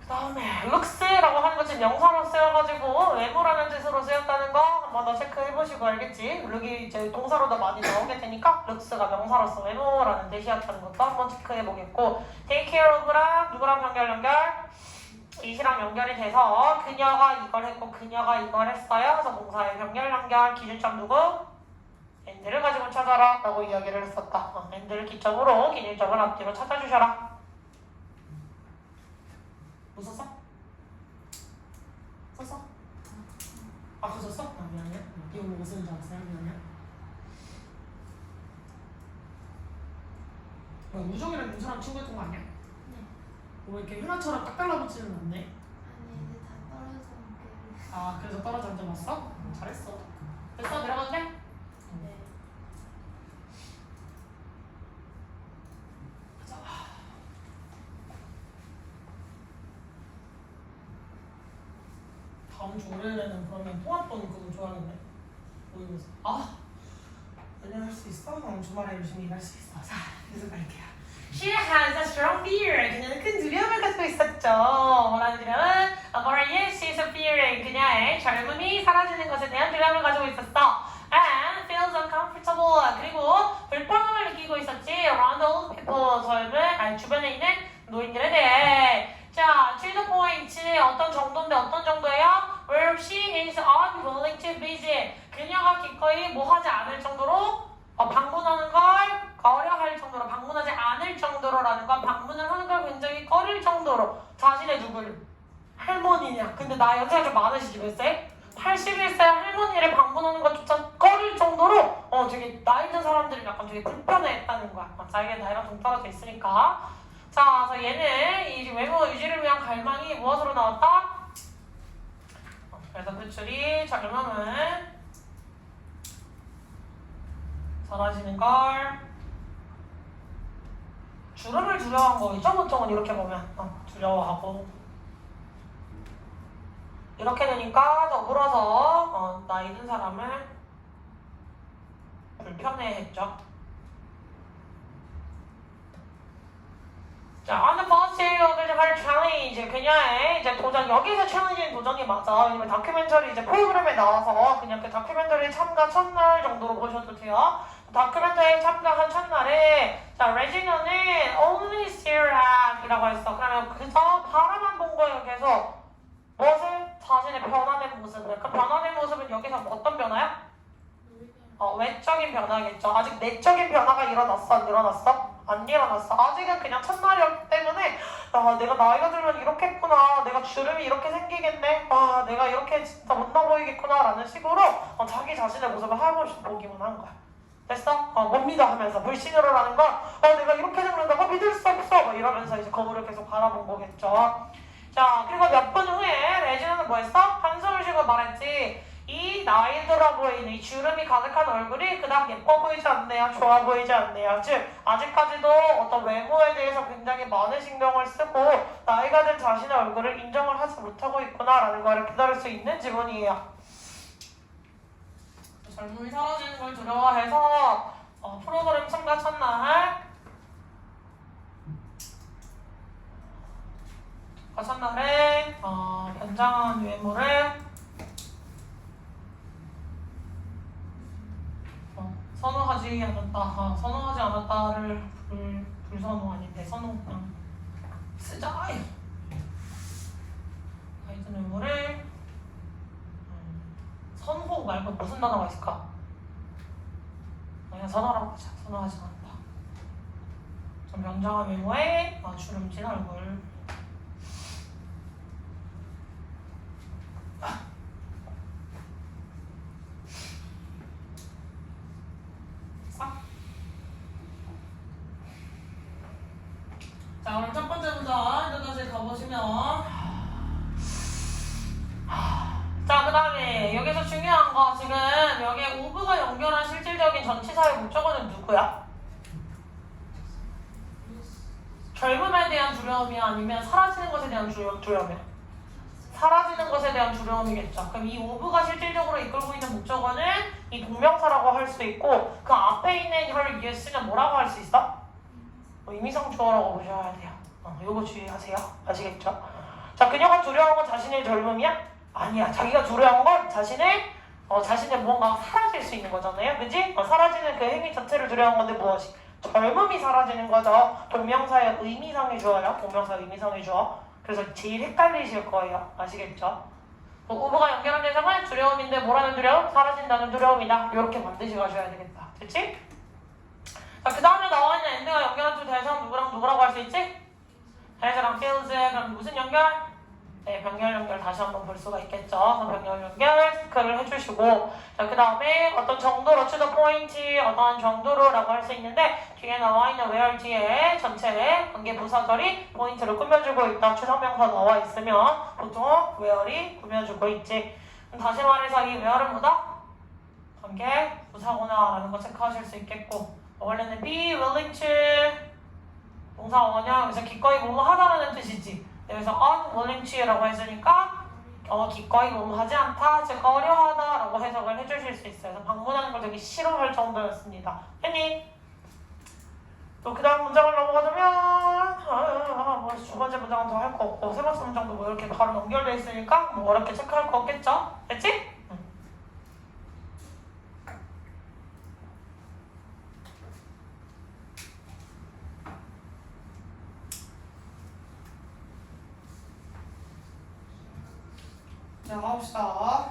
그 다음에 looks라고 하는 것 지금 명사로 쓰여가지고 외모라는 뜻으로 쓰였다는 거 한번 더 체크해보시고 알겠지? look이 이제 동사로도 많이 나오게 되니까 looks가 명사로서 외모라는 뜻이었다는 것도 한번 체크해보겠고 take care of랑 누구랑 연결? it이랑 연결이 돼서 그녀가 이걸 했고 그녀가 이걸 했어요. 그래서 동사의 연결 기준점 누구? and를 가지고 찾아라 라고 이야기를 했었다. and를 기점으로 기준점을 앞뒤로 찾아주셔라. 뭐 썼어? 썼어? 아 그거 썼어? 아 미안해. 이거 뭐 쓰는 줄 알았어요? 미안해. 우정이랑 민서랑 친구였던 거 아니야? 네. 뭐 이렇게 흔한처럼 딱 달라붙지는 않네. 아니 근데 다 떨어져 있는 아 그래서 떨어져 앉아봤어? 잘했어. 됐어 내려가도 돼? 네. 가자. 다음 주 월요일에는 그러면 통합본 그거 좋아하겠네. 모이면서 내년 할 수 있어? 주말에 열심히 일할 수 있어. 자 계속 갈게요. She has a strong fear. 그녀는 큰 두려움을 갖고 있었죠. 뭐라는 두려움은 yes, she's a fearing. 그녀의 젊음이 사라지는 것에 대한 두려움을 가지고 있었어. And feels uncomfortable. 그리고 불편함을 느끼고 있었지. Around old people. 주변에 있는 노인들에 대해. 자, to the point. 어떤 정도인데 어떤 정도예요? Where she is unwilling to visit. 그녀가 기꺼이 뭐 하지 않을 정도로 방문하는 걸 거려할 정도로 방문하지 않을 정도로라는 건 방문을 하는 걸 굉장히 꺼릴 정도로 자신의 누구를? 할머니냐. 근데 나 연세가 좀 많으시지 몇 세? 81세 할머니를 방문하는 것조차 꺼릴 정도로 되게 나이 든 사람들이 약간 되게 불편해했다는 거야. 자기의 나이랑 동떨어져 있으니까. 자, 그래서 얘는 이 외모 유지를 위한 갈망이 무엇으로 나왔다? 그래서 표출이 젊음은 사라지는 걸 주름을 두려워한 거겠죠? 보통은 이렇게 보면 두려워하고 이렇게 되니까 더불어서 나이 든 사람을 불편해했죠. 자, on the first day of her challenge, 그녀의 이제 도전, 여기서 챌린지는 도전이 맞아. 왜냐면 다큐멘터리 이제 프로그램에 나와서 그냥 그 다큐멘터리 참가 첫날 정도로 보셔도 돼요. 다큐멘터리에 참가한 첫날에 자, 레지나는 only stare at 이라고 했어. 그러면 그저 바라만 본 거예요. 계속 무엇을? 자신의 변화된 모습을. 그 변화된 모습은 여기서 어떤 변화야? 외적인 변화겠죠. 아직 내적인 변화가 일어났어? 안 일어났어? 안 일어났어. 아직은 그냥 첫날이었기 때문에 내가 나이가 들면 이렇게 했구나. 내가 주름이 이렇게 생기겠네. 내가 이렇게 진짜 못나 보이겠구나 라는 식으로 자기 자신의 모습을 하나씩 보기만 한 거야. 됐어? 못 믿어 하면서 불신으로라는 건 내가 이렇게 생긴다고 믿을 수 없어 이러면서 이제 거울을 계속 바라본 거겠죠. 자, 그리고 몇 분 후에 레지나는 뭐 했어? 한숨을 쉬고 말했지. 이 나이 들어 보이는 이 주름이 가득한 얼굴이 그닥 예뻐 보이지 않네요. 좋아 보이지 않네요. 즉 아직까지도 어떤 외모에 대해서 굉장히 많은 신경을 쓰고 나이가 든 자신의 얼굴을 인정을 하지 못하고 있구나라는 걸 깨달을 수 있는 지문이에요. 젊음이 사라지는 걸 두려워해서 프로그램 참가 첫날에 변장한 외모를 선호하지 않았다. 선호하지 않았다를 불선호 아닌데 선호 그냥 쓰자. 하여튼 외모를 선호 말고 무슨 단어가 있을까? 그냥 선호라고 하자. 선호하지 않았다. 좀 변장한 외모에 주름진 얼굴. 자, 그럼 첫 번째 문장 여기까지 가보시면 자, 그 다음에 여기서 중요한 거 지금 여기에 오브가 연결한 실질적인 전치사의 목적어는 누구야? 젊음에 대한 두려움이야? 아니면 사라지는 것에 대한 두려움이야? 사라지는 것에 대한 두려움이겠죠. 그럼 이 of가 실질적으로 이끌고 있는 목적어는 이 동명사라고 할 수 있고 그 앞에 있는 혀를 위해 쓰면 뭐라고 할 수 있어? 의미상 주어라고 보셔야 돼요. 요거 주의하세요. 아시겠죠? 자, 그녀가 두려운 건 자신의 젊음이야? 아니야. 자기가 두려운 건 자신의 무언가가 사라질 수 있는 거잖아요. 그지? 사라지는 그 행위 자체를 두려운 건데 무엇이? 젊음이 사라지는 거죠. 동명사의 의미상의 주어요. 동명사 의미상의 주어. 그래서 제일 헷갈리실 거예요. 아시겠죠? 오브가 연결한 대상은 두려움인데 뭐라는 두려움? 사라진다는 두려움이다. 이렇게 반드시 가셔야 되겠다. 됐지? 자, 그 다음에 나와 있는 엔드가 연결한 두 대상 누구랑 누구라고 할 수 있지? 해서랑 feels. 그럼 무슨 연결? 네, 병렬 연결 다시 한번 볼 수가 있겠죠. 병렬 연결 체크를 해주시고, 자, 그 다음에 어떤 정도로 to the point, 어떤 정도로라고 할 수 있는데 뒤에 나와 있는 where 뒤에 전체 관계 부사절이 포인트를 꾸며주고 있다. 추상명사 나와 있으면 보통 where이 꾸며주고 있지. 그럼 다시 말해서 이 where는 뭐다? 관계 부사구나라는 거 체크하실 수 있겠고, 원래는 be willing to 동사 원형, 그래서 기꺼이 뭐뭐 하다라는 뜻이지. 여기서 unwilling to라고 했으니까 기꺼이 뭐뭐 하지 않다, 즉 어려하다라고 해석을 해주실 수 있어요. 그래서 방문하는 걸 되게 싫어할 정도였습니다. 했니? 또 그 다음 문장을 넘어가자면 뭐 두 번째 문장은 더 할 거 없고 세 번째 문장도 뭐 이렇게 바로 연결돼 있으니까 뭐 어렵게 체크할 거 없겠죠? 됐지? 자, 가봅시다.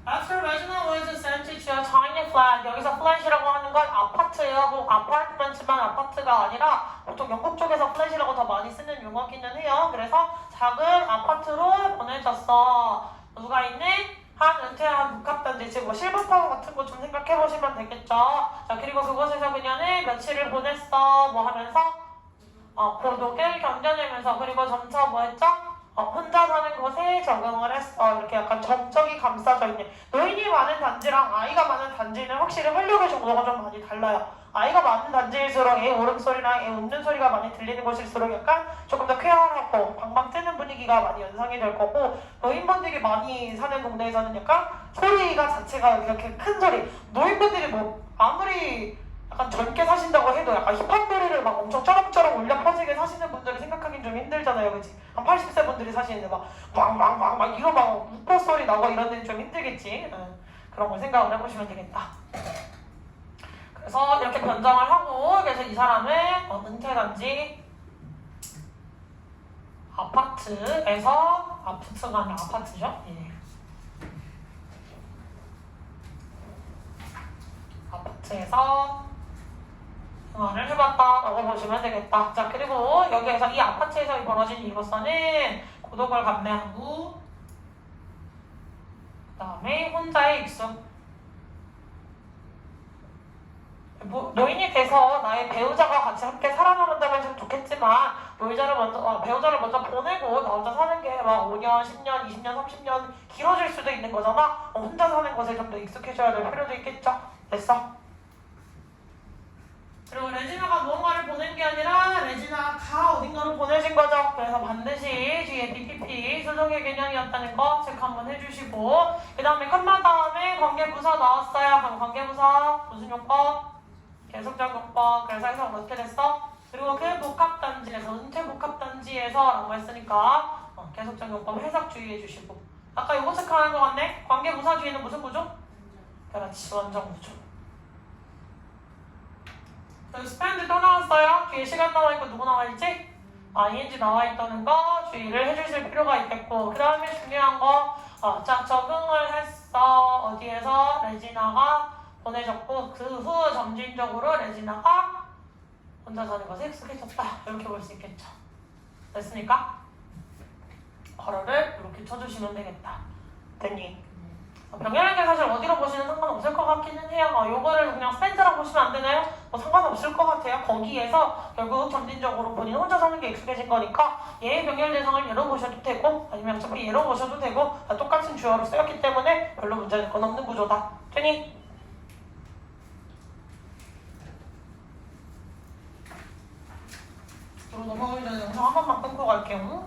After Reginald was sent to a tiny flat. 여기서 flat이라고 하는 건 아파트예요. 아파트먼트만 아파트가 아니라 보통 영국 쪽에서 flat이라고 더 많이 쓰는 용어기는 해요. 그래서 작은 아파트로 보내졌어. 누가 있는? 한 은퇴한 복합단지, 즉 뭐 실버타운 같은 거 좀 생각해 보시면 되겠죠. 자, 그리고 그곳에서 그녀는 며칠을 보냈어. 뭐 하면서 고독을 견뎌내면서 그리고 점차 뭐 했죠? 혼자 사는 곳에 적응을 했어. 이렇게 약간 정적이 감싸져 있는. 노인이 많은 단지랑 아이가 많은 단지는 확실히 활력의 정도가 좀 많이 달라요. 아이가 많은 단지일수록 애 울음소리랑 애 웃는 소리가 많이 들리는 곳일수록 약간 조금 더 쾌활하고 방방 뜨는 분위기가 많이 연상이 될 거고, 노인분들이 많이 사는 동네에서는 약간 소리가 자체가 이렇게 큰 소리. 노인분들이 뭐 아무리 약간 젊게 사신다고 해도 약간 힙합 노래를 막 엄청 쩌렁쩌렁 울려 퍼지게 사시는 분들을 생각하기는 좀 힘들잖아요. 그치? 한 80세 분들이 사시는데 막 이런 막 우퍼 소리 나고 이런 데는 좀 힘들겠지. 그런 걸 생각을 해보시면 되겠다. 그래서 이렇게 변장을 하고, 그래서 이 사람은 은퇴단지 아파트에서, 아파트가 아니라 아파트죠? 예. 아파트에서 생활을 해봤다라고 보시면 되겠다. 자, 그리고 여기에서 이 아파트에서 벌어진 일로서는 고독을 감내하고 그 다음에 혼자의 익숙. 노인이 돼서 나의 배우자가 같이 함께 살아남는다면 좀 좋겠지만 배우자를 먼저 보내고 나 혼자 사는 게 막 5년, 10년, 20년, 30년 길어질 수도 있는 거잖아. 혼자 사는 것에 좀 더 익숙해져야 될 필요도 있겠죠. 됐어? 그리고 레지나가 무언가를 보낸 게 아니라 레지나가 어딘가로 보내진 거죠. 그래서 반드시 뒤에 BPP 수동의 개념이었다는 거 체크 한번 해주시고, 그 다음에 컴마 다음에 관계부사 나왔어요. 그럼 관계부사 무슨 용법? 계속적 용법. 그래서 해석 어떻게 됐어? 그리고 그 복합단지에서 은퇴 복합단지에서 라고 했으니까 계속적 용법 해석 주의해 주시고, 아까 이거 체크하는 거 같네? 관계부사 뒤에는 무슨 구조? 그렇지, 원정 구조. 스펜드 또 나왔어요. 뒤에 시간 나와있고 누구 나와있지? ing 나와있다는 거 주의를 해주실 필요가 있겠고, 그 다음에 중요한 거 자, 적응을 했어. 어디에서? 레지나가 보내줬고 그 후 점진적으로 레지나가 혼자 사는 것에 익숙해졌다. 이렇게 볼 수 있겠죠. 됐습니까? 괄호를 이렇게 쳐주시면 되겠다. 됐니? 병렬한 게 사실 어디로 보시는 상관없을 것 같기는 해요. 요거를 그냥 스펜드라고 보시면 안 되나요? 뭐 상관없을 것 같아요. 거기에서 결국 점진적으로 본인 혼자 사는 게 익숙해진 거니까 얘의 병렬 대상을 얘로 보셔도 되고 아니면 어차피 얘로 보셔도 되고 다 똑같은 주어로 쓰였기 때문에 별로 문제될 건 없는 구조다. 되니? 그리고 넘어가기 전에 영상 한 번만 끊고 갈게요.